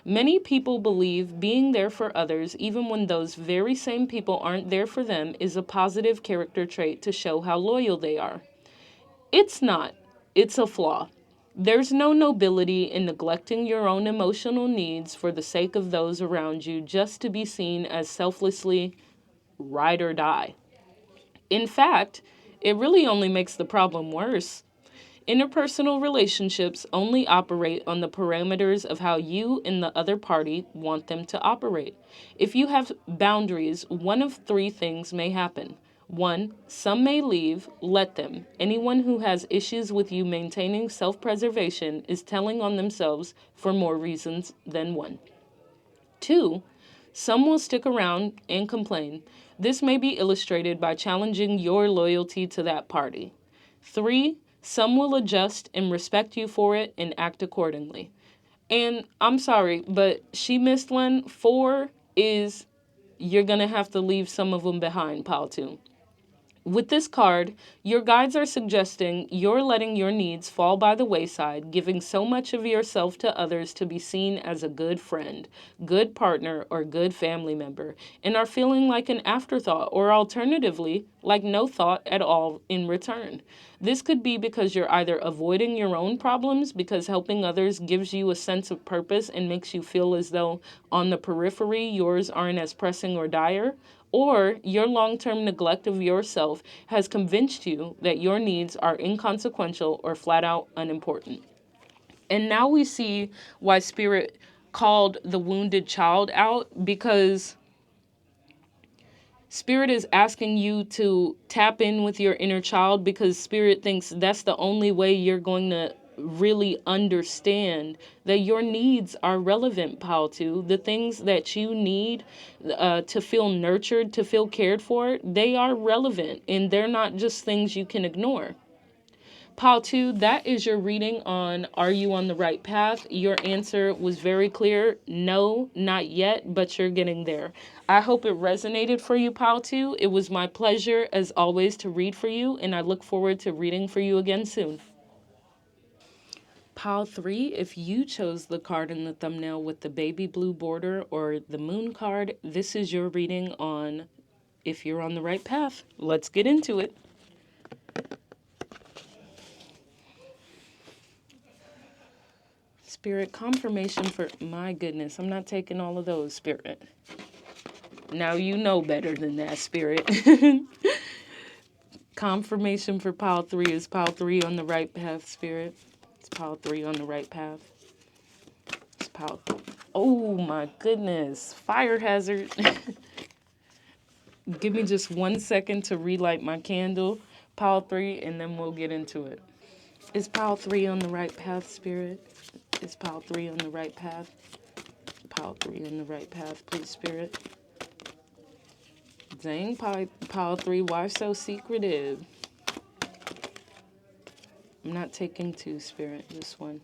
[SPEAKER 1] Many people believe being there for others, even when those very same people aren't there for them, is a positive character trait to show how loyal they are. It's not. It's a flaw. There's no nobility in neglecting your own emotional needs for the sake of those around you just to be seen as selflessly ride or die. In fact, it really only makes the problem worse. Interpersonal relationships only operate on the parameters of how you and the other party want them to operate. If you have boundaries, one of three things may happen. One, some may leave, let them. Anyone who has issues with you maintaining self-preservation is telling on themselves for more reasons than one. Two, some will stick around and complain. This may be illustrated by challenging your loyalty to that party. Three, some will adjust and respect you for it and act accordingly. And I'm sorry, but she missed one. Four is you're going to have to leave some of them behind, pal, too. With this card, your guides are suggesting you're letting your needs fall by the wayside, giving so much of yourself to others to be seen as a good friend, good partner, or good family member, and are feeling like an afterthought, or alternatively, like no thought at all in return. This could be because you're either avoiding your own problems because helping others gives you a sense of purpose and makes you feel as though on the periphery yours aren't as pressing or dire, or your long-term neglect of yourself has convinced you that your needs are inconsequential or flat out unimportant. And now we see why Spirit called the wounded child out, because Spirit is asking you to tap in with your inner child, because Spirit thinks that's the only way you're going to really understand that your needs are relevant, Paltu. The things that you need to feel nurtured, to feel cared for, they are relevant, and they're not just things you can ignore. Paltu, that is your reading on Are You on the Right Path? Your answer was very clear. No, not yet, but you're getting there. I hope it resonated for you, Paltu. It was my pleasure, as always, to read for you, and I look forward to reading for you again soon. Pile 3, if you chose the card in the thumbnail with the baby blue border or the moon card, this is your reading on if you're on the right path. Let's get into it. Spirit, confirmation for... My goodness, I'm not taking all of those, Spirit. Now you know better than that, Spirit. Confirmation for pile 3 is pile 3 on the right path, Spirit. It's pile 3 on the right path. It's pile 3. Oh my goodness. Fire hazard. Give me just 1 second to relight my candle, pile 3, and then we'll get into it. Is pile 3 on the right path, Spirit? Is pile 3 on the right path? Pile 3 on the right path, please, Spirit. Dang, pile 3, why so secretive? I'm not taking 2, Spirit, this one.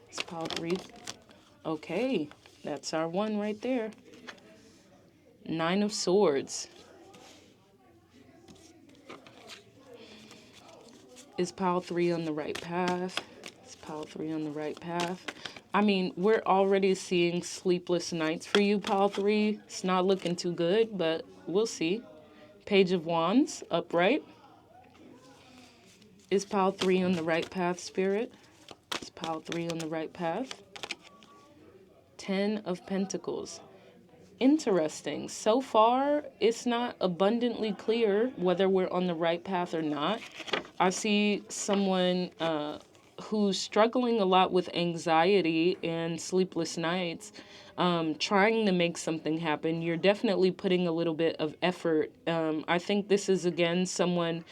[SPEAKER 1] It's pile 3. Okay, that's our one right there. 9 of Swords. Is pile 3 on the right path? Is pile 3 on the right path? I mean, we're already seeing sleepless nights for you, pile 3. It's not looking too good, but we'll see. Page of Wands, upright. Is pile 3 on the right path, Spirit? Is pile 3 on the right path? 10 of Pentacles. Interesting. So far, it's not abundantly clear whether we're on the right path or not. I see someone who's struggling a lot with anxiety and sleepless nights, trying to make something happen. You're definitely putting a little bit of effort. I think this is, again, someone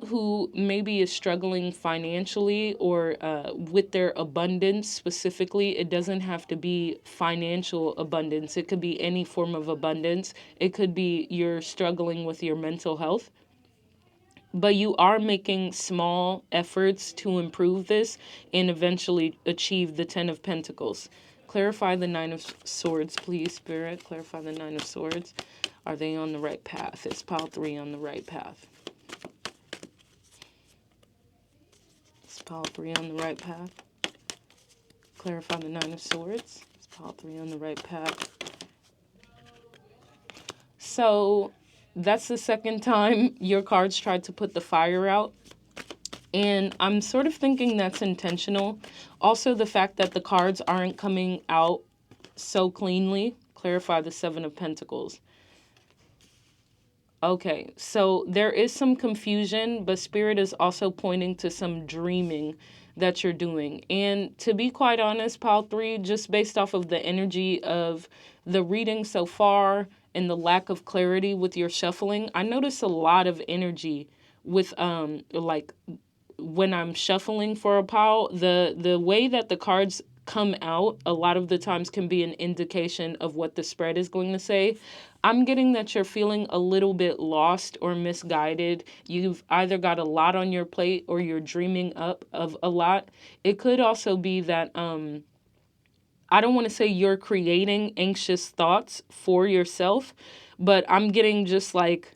[SPEAKER 1] who maybe is struggling financially or with their abundance specifically. It doesn't have to be financial abundance. It could be any form of abundance. It could be you're struggling with your mental health. But you are making small efforts to improve this and eventually achieve the 10 of Pentacles. Clarify the 9 of Swords, please, Spirit. Clarify the 9 of Swords. Are they on the right path? Is pile 3 on the right path? Pile 3 on the right path. Clarify the 9 of Swords. Is pile 3 on the right path? So that's the second time your cards tried to put the fire out. And I'm sort of thinking that's intentional. Also, the fact that the cards aren't coming out so cleanly. Clarify the 7 of Pentacles. Okay, so there is some confusion, but Spirit is also pointing to some dreaming that you're doing. And to be quite honest, pile 3, just based off of the energy of the reading so far and the lack of clarity with your shuffling, I notice a lot of energy with like when I'm shuffling for a pile. The way that the cards come out a lot of the times can be an indication of what the spread is going to say. I'm getting that you're feeling a little bit lost or misguided. You've either got a lot on your plate or you're dreaming up of a lot. It could also be that I don't want to say you're creating anxious thoughts for yourself, but I'm getting just like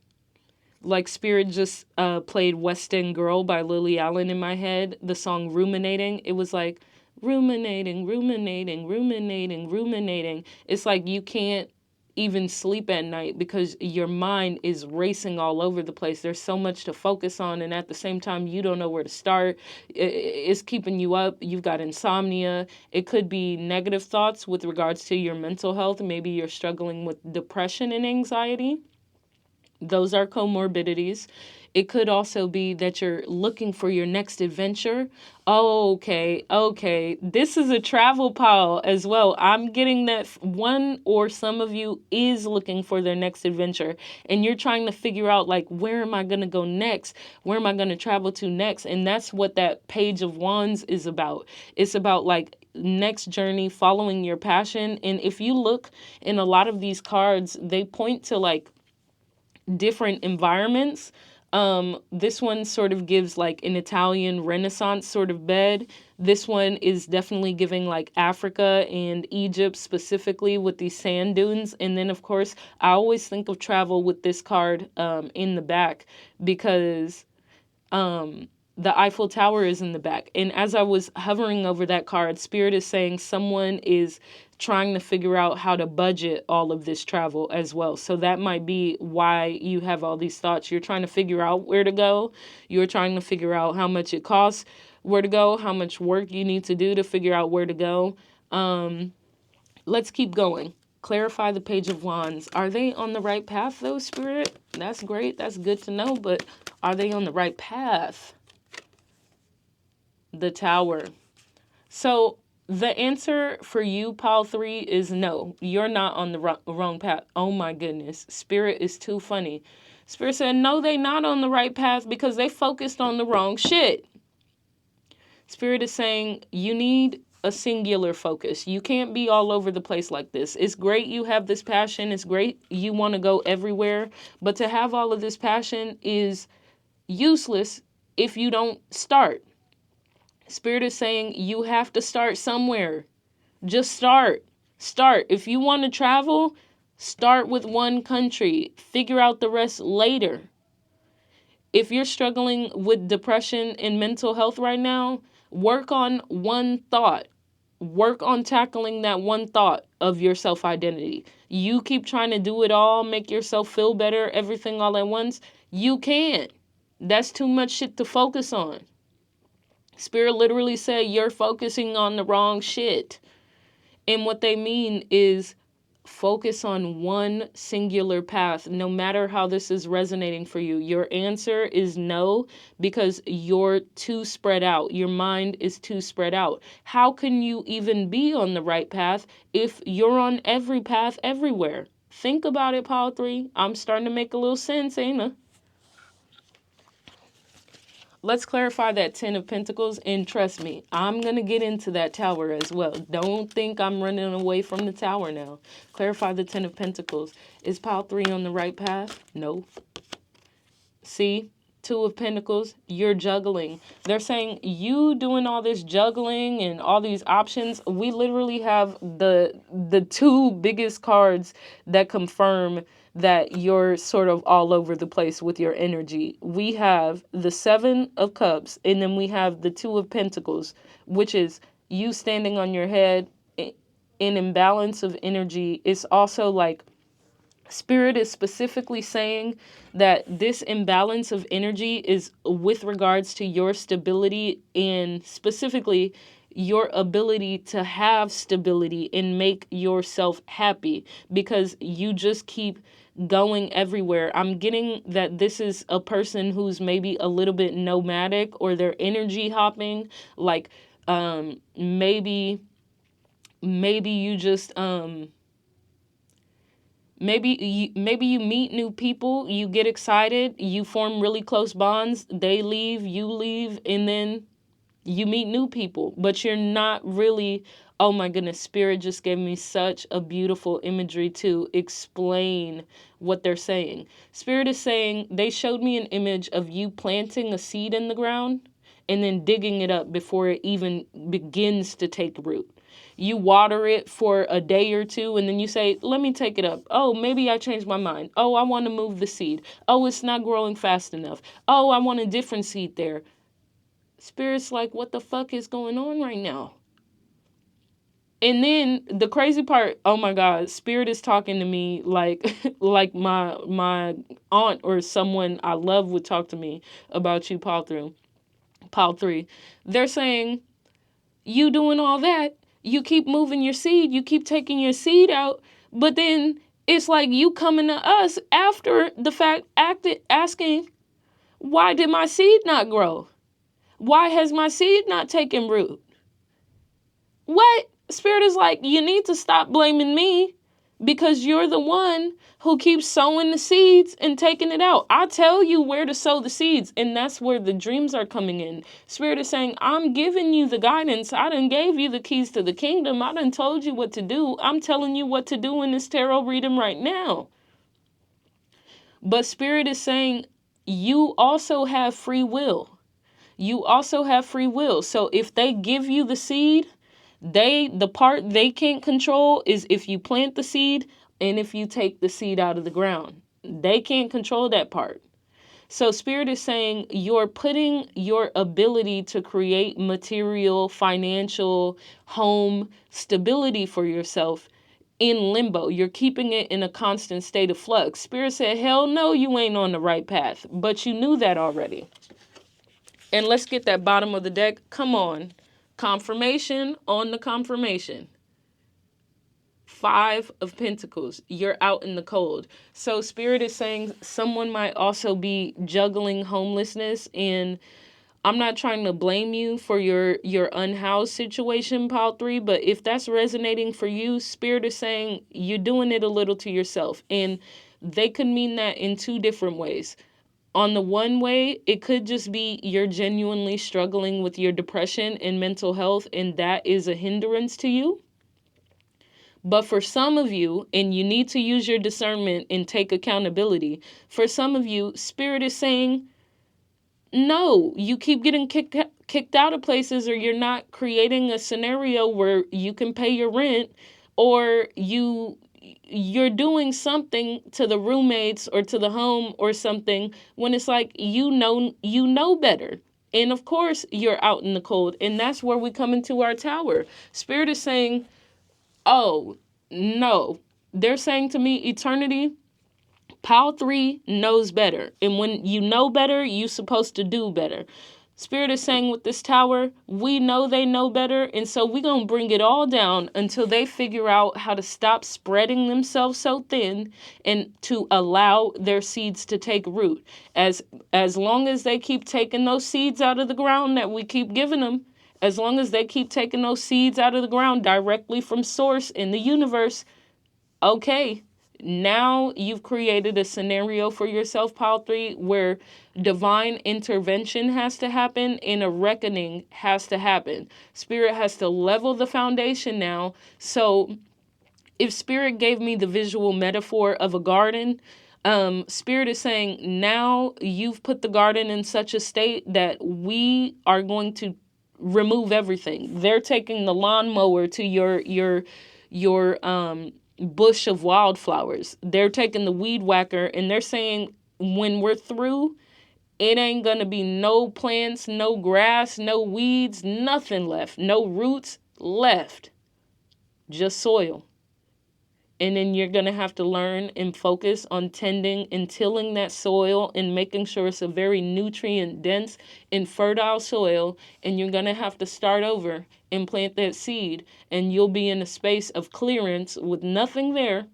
[SPEAKER 1] Spirit just played West End Girl by Lily Allen in my head, the song Ruminating. It was like ruminating, ruminating, ruminating, ruminating. It's like you can't even sleep at night because your mind is racing all over the place. There's so much to focus on, and at the same time, you don't know where to start. It's keeping you up. You've got insomnia. It could be negative thoughts with regards to your mental health. Maybe you're struggling with depression and anxiety. Those are comorbidities. It could also be that you're looking for your next adventure. Oh, okay. This is a travel pile as well. I'm getting that one or some of you is looking for their next adventure. And you're trying to figure out, like, where am I going to go next? Where am I going to travel to next? And that's what that Page of Wands is about. It's about, like, next journey, following your passion. And if you look in a lot of these cards, they point to, like, different environments. This one sort of gives like an Italian Renaissance sort of bed. This one is definitely giving like Africa and Egypt specifically with these sand dunes. And then of course, I always think of travel with this card in the back because the Eiffel Tower is in the back. And as I was hovering over that card, Spirit is saying someone is trying to figure out how to budget all of this travel as well. So that might be why you have all these thoughts. You're trying to figure out where to go. You're trying to figure out how much it costs, where to go, how much work you need to do to figure out where to go. Let's keep going. Clarify the Page of Wands. Are they on the right path though, Spirit? That's great. That's good to know. But are they on the right path? The Tower. So The answer for you, Pile 3, is no. You're not on the wrong path. Oh my goodness. Spirit is too funny. Spirit said, no, they not on the right path because they focused on the wrong shit. Spirit is saying you need a singular focus. You can't be all over the place like this. It's great you have this passion. It's great you want to go everywhere. But to have all of this passion is useless if you don't start. Spirit is saying you have to start somewhere. Just start. Start. If you want to travel, start with one country. Figure out the rest later. If you're struggling with depression and mental health right now, work on one thought. Work on tackling that one thought of your self identity. You keep trying to do it all, make yourself feel better, everything all at once. You can't. That's too much shit to focus on. Spirit literally said you're focusing on the wrong shit. And what they mean is focus on one singular path, no matter how this is resonating for you. Your answer is no, because you're too spread out. Your mind is too spread out. How can you even be on the right path if you're on every path everywhere? Think about it, Paul 3. I'm starting to make a little sense, ain't I? Let's clarify that 10 of Pentacles, and trust me, I'm going to get into that tower as well. Don't think I'm running away from the tower now. Clarify the 10 of Pentacles. Is Pile 3 on the right path? No. See? 2 of Pentacles, you're juggling. They're saying you doing all this juggling and all these options. We literally have the two biggest cards that confirm that you're sort of all over the place with your energy. We have the 7 of Cups, and then we have the 2 of Pentacles, which is you standing on your head. An imbalance of energy. It's also like Spirit is specifically saying that this imbalance of energy is with regards to your stability and specifically your ability to have stability and make yourself happy, because you just keep going everywhere. I'm getting that this is a person who's maybe a little bit nomadic, or they're energy hopping, like maybe you just maybe you meet new people, you get excited, you form really close bonds, they leave, you leave, and then you meet new people, but you're not really, oh my goodness, Spirit just gave me such a beautiful imagery to explain what they're saying. Spirit is saying, they showed me an image of you planting a seed in the ground and then digging it up before it even begins to take root. You water it for a day or two, and then you say, let me take it up. Oh, maybe I changed my mind. Oh, I want to move the seed. Oh, it's not growing fast enough. Oh, I want a different seed there. Spirit's like, what the fuck is going on right now? And then the crazy part, oh my God, Spirit is talking to me like like my aunt or someone I love would talk to me about you, Pile 3. They're saying, you doing all that, you keep moving your seed, you keep taking your seed out, but then it's like you coming to us after the fact, asking, why did my seed not grow? Why has my seed not taken root? What? Spirit is like, you need to stop blaming me, because you're the one who keeps sowing the seeds and taking it out. I tell you where to sow the seeds, and that's where the dreams are coming in. Spirit is saying, I'm giving you the guidance. I done gave you the keys to the kingdom. I done told you what to do. I'm telling you what to do in this tarot reading right now. But Spirit is saying, you also have free will. You also have free will. So if they give you the seed, the part they can't control is if you plant the seed and if you take the seed out of the ground. They can't control that part. So Spirit is saying you're putting your ability to create material, financial, home stability for yourself in limbo. You're keeping it in a constant state of flux. Spirit said, hell no, you ain't on the right path. But you knew that already. And let's get that bottom of the deck. Come on. Confirmation on the confirmation. 5 of Pentacles. You're out in the cold. So Spirit is saying someone might also be juggling homelessness and I'm not trying to blame you for your unhoused situation, pile 3, but if that's resonating for you, Spirit is saying you're doing it a little to yourself. And they could mean that in two different ways. On the one way, it could just be you're genuinely struggling with your depression and mental health, and that is a hindrance to you. But for some of you, and you need to use your discernment and take accountability, for some of you, Spirit is saying, no, you keep getting kicked out of places, or you're not creating a scenario where you can pay your rent, or you're doing something to the roommates or to the home or something when it's like you know better. And of course you're out in the cold, and that's where we come into our tower. Spirit is saying, oh no. They're saying to me, eternity, Pile 3 knows better. And when you know better, you're supposed to do better. Spirit is saying with this tower, we know they know better. And so we're going to bring it all down until they figure out how to stop spreading themselves so thin and to allow their seeds to take root. As long as they keep taking those seeds out of the ground that we keep giving them, as long as they keep taking those seeds out of the ground directly from source in the universe, okay, now you've created a scenario for yourself, Pile 3, where divine intervention has to happen and a reckoning has to happen. Spirit has to level the foundation now. So if Spirit gave me the visual metaphor of a garden, Spirit is saying now you've put the garden in such a state that we are going to remove everything. They're taking the lawnmower to your bush of wildflowers. They're taking the weed whacker, and they're saying when we're through, it ain't gonna be no plants, no grass, no weeds, nothing left, no roots left, just soil. And then you're going to have to learn and focus on tending and tilling that soil and making sure it's a very nutrient dense and fertile soil. And you're going to have to start over and plant that seed. And you'll be in a space of clearance with nothing there.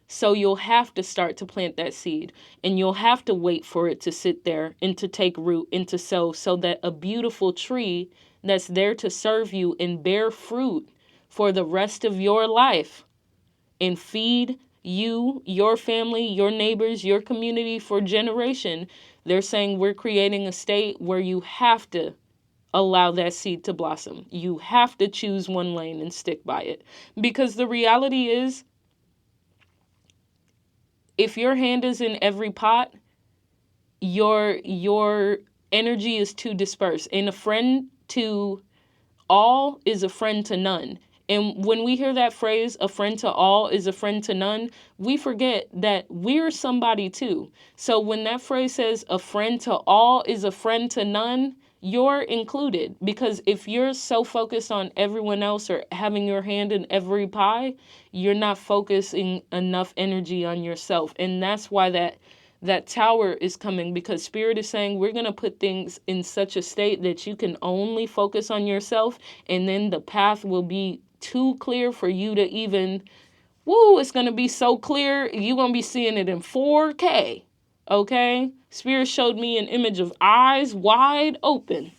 [SPEAKER 1] So you'll have to start to plant that seed. And you'll have to wait for it to sit there and to take root and to sow, so that a beautiful tree that's there to serve you and bear fruit for the rest of your life and feed you, your family, your neighbors, your community for generation. They're saying we're creating a state where you have to allow that seed to blossom. You have to choose one lane and stick by it. Because the reality is, if your hand is in every pot, your energy is too dispersed. And a friend to all is a friend to none. And when we hear that phrase, a friend to all is a friend to none, we forget that we're somebody too. So when that phrase says a friend to all is a friend to none, you're included. Because if you're so focused on everyone else or having your hand in every pie, you're not focusing enough energy on yourself. And that's why that tower is coming, because Spirit is saying we're going to put things in such a state that you can only focus on yourself, and then the path will be too clear for you to even, it's going to be so clear, you're going to be seeing it in 4K, okay? Spirit showed me an image of eyes wide open,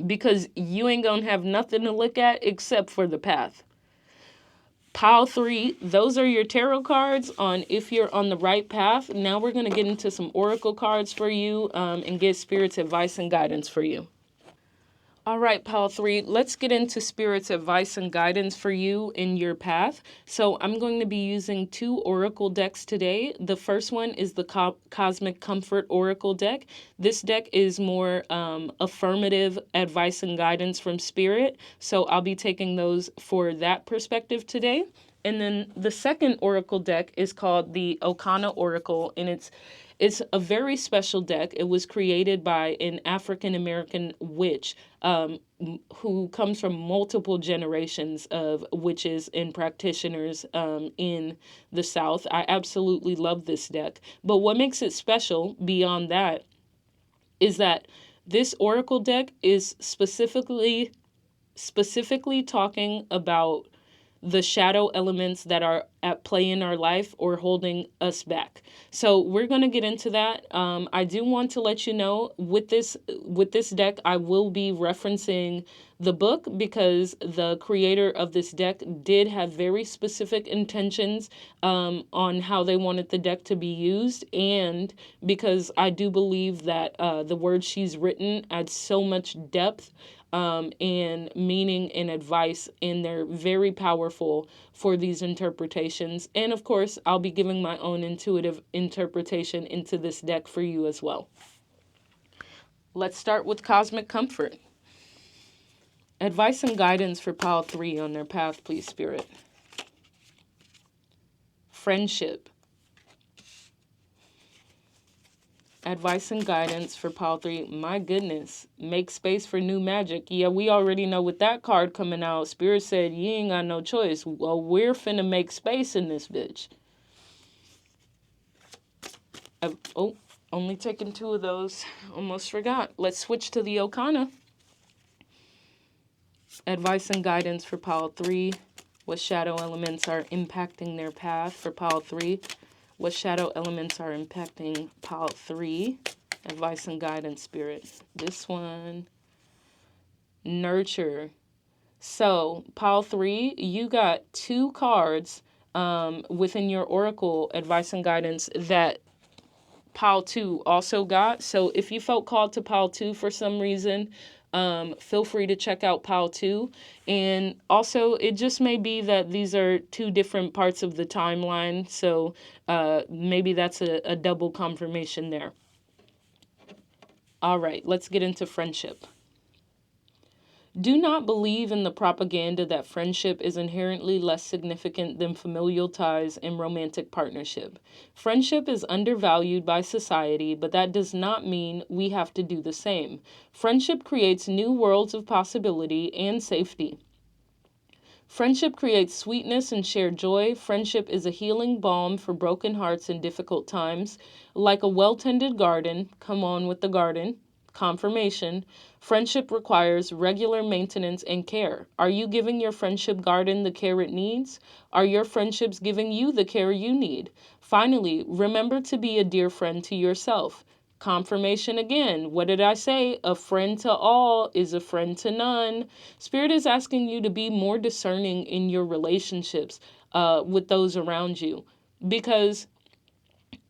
[SPEAKER 1] because you ain't going to have nothing to look at except for the path. Pile 3, those are your tarot cards on if you're on the right path. Now we're going to get into some oracle cards for you and get Spirit's advice and guidance for you. All right, Pile 3, let's get into Spirit's advice and guidance for you in your path. So I'm going to be using 2 oracle decks today. The first one is the Cosmic Comfort Oracle deck. This deck is more affirmative advice and guidance from Spirit. So I'll be taking those for that perspective today. And then the second oracle deck is called the Okana Oracle, and it's a very special deck. It was created by an African American witch who comes from multiple generations of witches and practitioners in the South. I absolutely love this deck. But what makes it special beyond that is that this oracle deck is specifically talking about the shadow elements that are at play in our life or holding us back. So we're going to get into that. I do want to let you know with this deck, I will be referencing the book because the creator of this deck did have very specific intentions on how they wanted the deck to be used, and because I do believe that the words she's written add so much depth and meaning and advice, and they're very powerful for these interpretations. And of course, I'll be giving my own intuitive interpretation into this deck for you as well. Let's start with Cosmic Comfort. Advice and guidance for Pile 3 on their path, please, Spirit. Friendship. Advice and guidance for Pile 3. My goodness. Make space for new magic. Yeah, we already know with that card coming out, Spirit said, you ain't got no choice. Well, we're finna make space in this bitch. Only taking 2 of those. Almost forgot. Let's switch to the Okana. Advice and guidance for Pile 3. What shadow elements are impacting their path for Pile 3? What shadow elements are impacting Pile 3? Advice and guidance, Spirit. This one. Nurture. So, Pile 3, you got 2 cards within your Oracle advice and guidance that Pile 2 also got. So, if you felt called to Pile 2 for some reason, feel free to check out Pile 2. And also, it just may be that these are 2 different parts of the timeline. So maybe that's a double confirmation there. All right, let's get into friendship. Do not believe in the propaganda that friendship is inherently less significant than familial ties and romantic partnership. Friendship is undervalued by society, but that does not mean we have to do the same. Friendship creates new worlds of possibility and safety. Friendship creates sweetness and shared joy. Friendship is a healing balm for broken hearts in difficult times. Like a well-tended garden, come on with the garden. Confirmation. Friendship requires regular maintenance and care. Are you giving your friendship garden the care it needs? Are your friendships giving you the care you need? Finally, remember to be a dear friend to yourself. Confirmation again. What did I say? A friend to all is a friend to none. Spirit is asking you to be more discerning in your relationships with those around you, because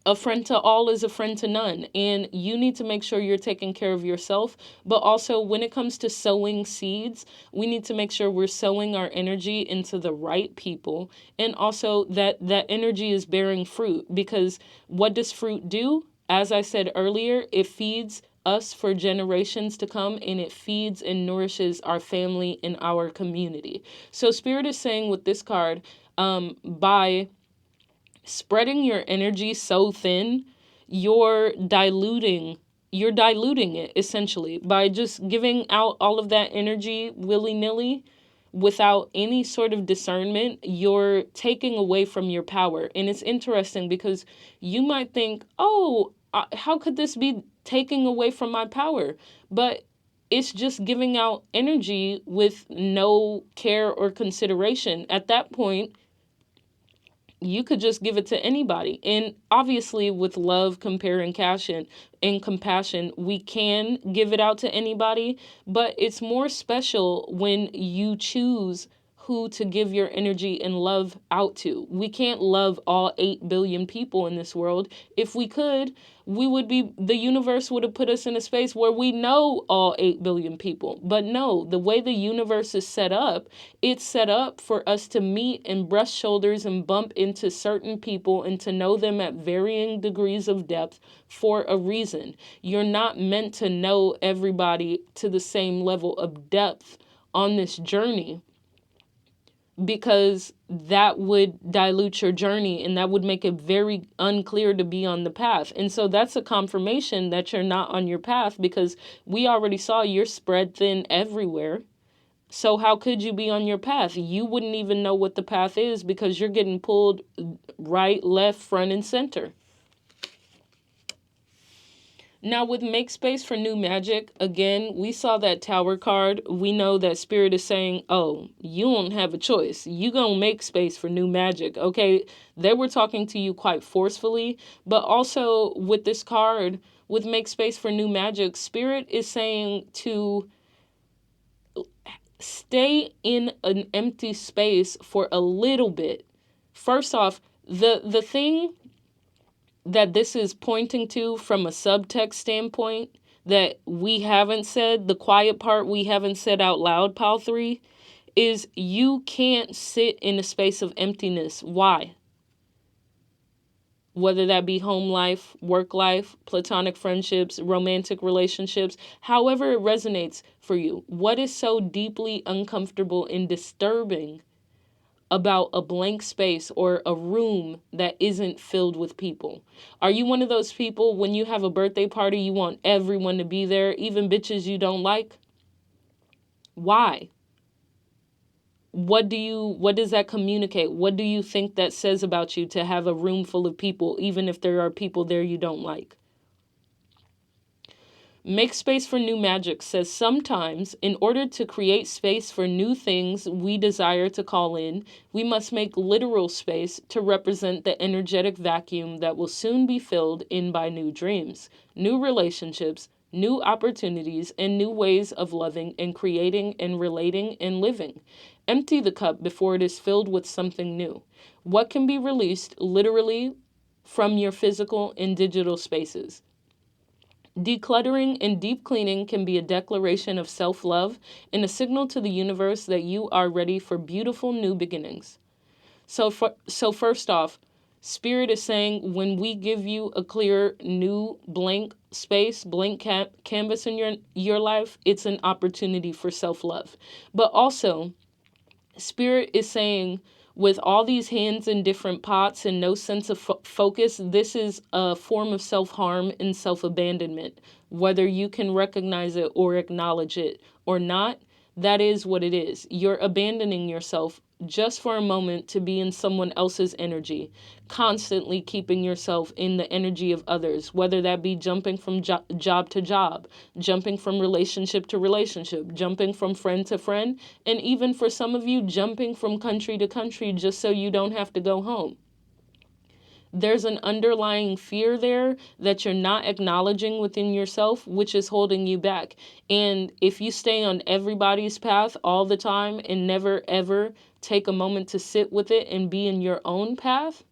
[SPEAKER 1] a friend to all is a friend to none, and you need to make sure you're taking care of yourself. But also, when it comes to sowing seeds, we need to make sure we're sowing our energy into the right people, and also that energy is bearing fruit, because what does fruit do? As I said earlier, it feeds us for generations to come, and it feeds and nourishes our family and our community. So Spirit is saying with this card, by spreading your energy so thin, you're diluting it essentially by just giving out all of that energy willy-nilly without any sort of discernment. You're taking away from your power. And it's interesting because you might think, oh, how could this be taking away from my power? But it's just giving out energy with no care or consideration. At that point, you could just give it to anybody. And obviously with love, and compassion, we can give it out to anybody, but it's more special when you choose who to give your energy and love out to. We can't love all 8 billion people in this world. If we could, the universe would have put us in a space where we know all 8 billion people. But no, the way the universe is set up, it's set up for us to meet and brush shoulders and bump into certain people and to know them at varying degrees of depth for a reason. You're not meant to know everybody to the same level of depth on this journey, because that would dilute your journey and that would make it very unclear to be on the path. And so that's a confirmation that you're not on your path, because we already saw you're spread thin everywhere. So how could you be on your path? You wouldn't even know what the path is because you're getting pulled right, left, front, and center. Now, with make space for new magic, again, we saw that tower card. We know that Spirit is saying, oh, you don't have a choice. You gonna make space for new magic, okay? They were talking to you quite forcefully, but also with this card, with make space for new magic, Spirit is saying to stay in an empty space for a little bit. First off, the thing that this is pointing to from a subtext standpoint that we haven't said, the quiet part we haven't said out loud, Pal 3, is you can't sit in a space of emptiness. Why? Whether that be home life, work life, platonic friendships, romantic relationships, however it resonates for you. What is so deeply uncomfortable and disturbing about a blank space or a room that isn't filled with people? Are you one of those people when you have a birthday party, you want everyone to be there, even bitches you don't like? Why? What does that communicate? What do you think that says about you to have a room full of people, even if there are people there you don't like? Make space for new magic says sometimes, in order to create space for new things we desire to call in, we must make literal space to represent the energetic vacuum that will soon be filled in by new dreams, new relationships, new opportunities, and new ways of loving and creating and relating and living. Empty the cup before it is filled with something new. What can be released literally from your physical and digital spaces? Decluttering and deep cleaning can be a declaration of self-love and a signal to the universe that you are ready for beautiful new beginnings. So first off, Spirit is saying when we give you a clear new blank space, blank canvas in your life, it's an opportunity for self-love. But also, Spirit is saying with all these hands in different pots and no sense of focus, this is a form of self-harm and self-abandonment. Whether you can recognize it or acknowledge it or not, that is what it is. You're abandoning yourself just for a moment to be in someone else's energy, constantly keeping yourself in the energy of others, whether that be jumping from job to job, jumping from relationship to relationship, jumping from friend to friend, and even for some of you, jumping from country to country just so you don't have to go home. There's an underlying fear there that you're not acknowledging within yourself, which is holding you back. And if you stay on everybody's path all the time and never ever take a moment to sit with it and be in your own path,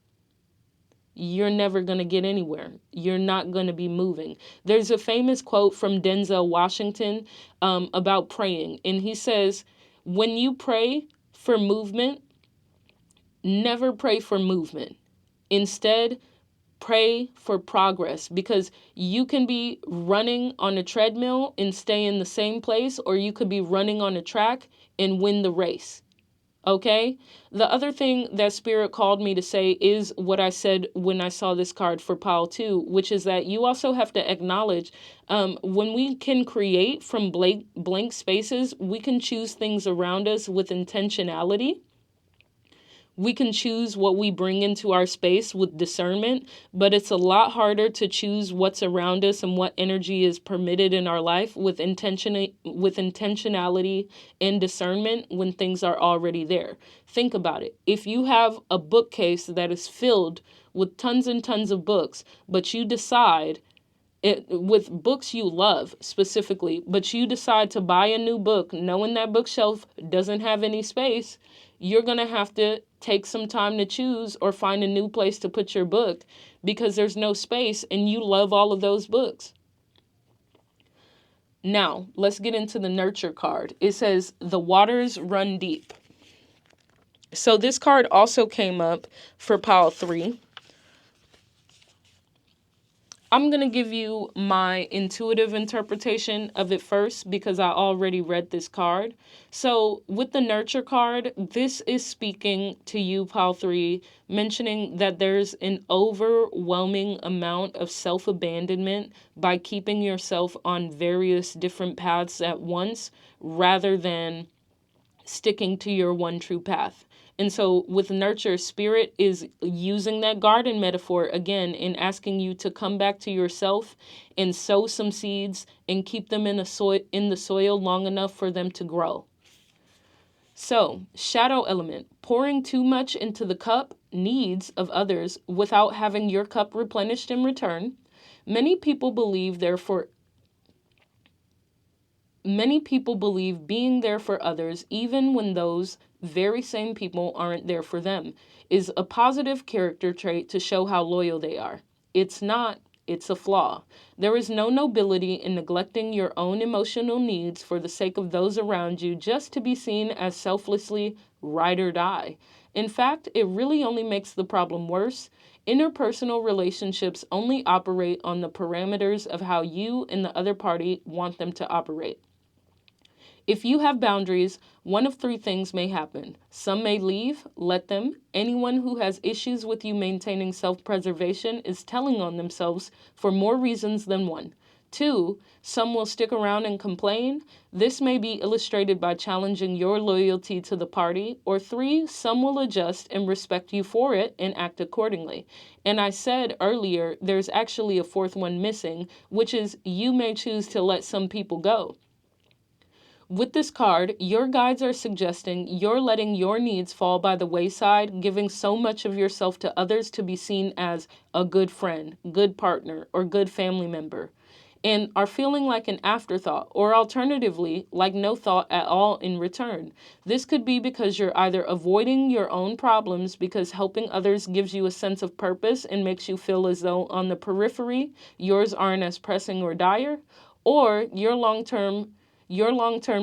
[SPEAKER 1] you're never going to get anywhere. You're not going to be moving. There's a famous quote from Denzel Washington about praying. And he says, when you pray for movement, never pray for movement. Instead, pray for progress, because you can be running on a treadmill and stay in the same place, or you could be running on a track and win the race. Okay? The other thing that Spirit called me to say is what I said when I saw this card for Pile 2, which is that you also have to acknowledge when we can create from blank spaces, we can choose things around us with intentionality. We can choose what we bring into our space with discernment, but it's a lot harder to choose what's around us and what energy is permitted in our life with intentionality and discernment when things are already there. Think about it. If you have a bookcase that is filled with tons and tons of books, but you decide with books you love specifically, but you decide to buy a new book knowing that bookshelf doesn't have any space, you're going to have to take some time to choose or find a new place to put your book because there's no space and you love all of those books. Now, let's get into the nurture card. It says, the waters run deep. So this card also came up for pile 3. I'm going to give you my intuitive interpretation of it first because I already read this card. So with the nurture card, this is speaking to you, pile 3, mentioning that there's an overwhelming amount of self-abandonment by keeping yourself on various different paths at once rather than sticking to your one true path. And so with nurture, Spirit is using that garden metaphor again and asking you to come back to yourself and sow some seeds and keep them in the soil long enough for them to grow. So, shadow element, pouring too much into the cup, needs of others without having your cup replenished in return. Many people believe being there for others, even when those very same people aren't there for them, is a positive character trait to show how loyal they are. It's not, it's a flaw. There is no nobility in neglecting your own emotional needs for the sake of those around you just to be seen as selflessly ride or die. In fact, it really only makes the problem worse. Interpersonal relationships only operate on the parameters of how you and the other party want them to operate. If you have boundaries, one of three things may happen. Some may leave, let them. Anyone who has issues with you maintaining self-preservation is telling on themselves for more reasons than one. 2, some will stick around and complain. This may be illustrated by challenging your loyalty to the party. Or 3, some will adjust and respect you for it and act accordingly. And I said earlier, there's actually a fourth one missing, which is you may choose to let some people go. With this card, your guides are suggesting you're letting your needs fall by the wayside, giving so much of yourself to others to be seen as a good friend, good partner, or good family member, and are feeling like an afterthought, or alternatively, like no thought at all in return. This could be because you're either avoiding your own problems because helping others gives you a sense of purpose and makes you feel as though on the periphery, yours aren't as pressing or dire, or your long-term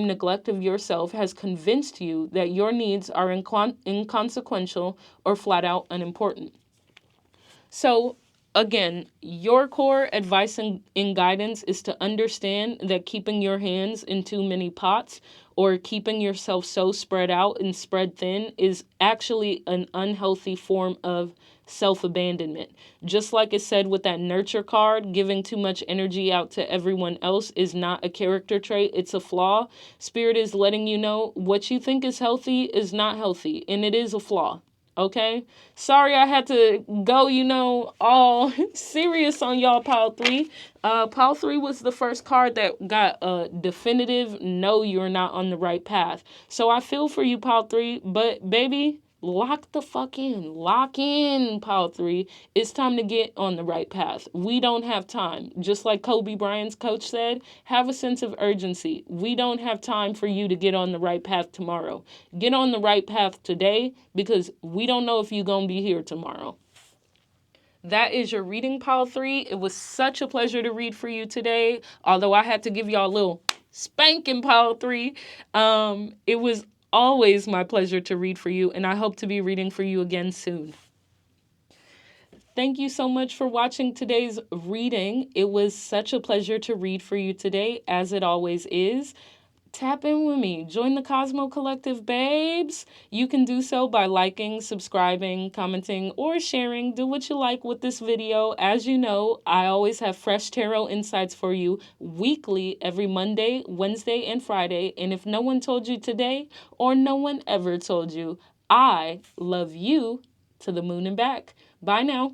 [SPEAKER 1] neglect of yourself has convinced you that your needs are inconsequential or flat out unimportant. So, again, your core advice and guidance is to understand that keeping your hands in too many pots or keeping yourself so spread out and spread thin is actually an unhealthy form of self-abandonment. Just like it said with that nurture card, giving too much energy out to everyone else is not a character trait, it's a flaw. Spirit is letting you know what you think is healthy is not healthy, and it is a flaw. Okay? Sorry I had to go, all serious on y'all, Pile 3. Pile 3 was the first card that got a definitive no, you're not on the right path. So I feel for you, Pile 3, but baby, lock the fuck in. Lock in, Pile 3. It's time to get on the right path. We don't have time. Just like Kobe Bryant's coach said, have a sense of urgency. We don't have time for you to get on the right path tomorrow. Get on the right path today because we don't know if you're going to be here tomorrow. That is your reading, Pile 3. It was such a pleasure to read for you today. Although I had to give y'all a little spanking, Pile 3. It was always my pleasure to read for you, and I hope to be reading for you again soon. Thank you so much for watching today's reading. It was such a pleasure to read for you today, as it always is. Tap in with me. Join the Cosmo Collective, babes. You can do so by liking, subscribing, commenting, or sharing. Do what you like with this video. As you know, I always have fresh tarot insights for you weekly, every Monday, Wednesday, and Friday. And if no one told you today, or no one ever told you, I love you to the moon and back. Bye now.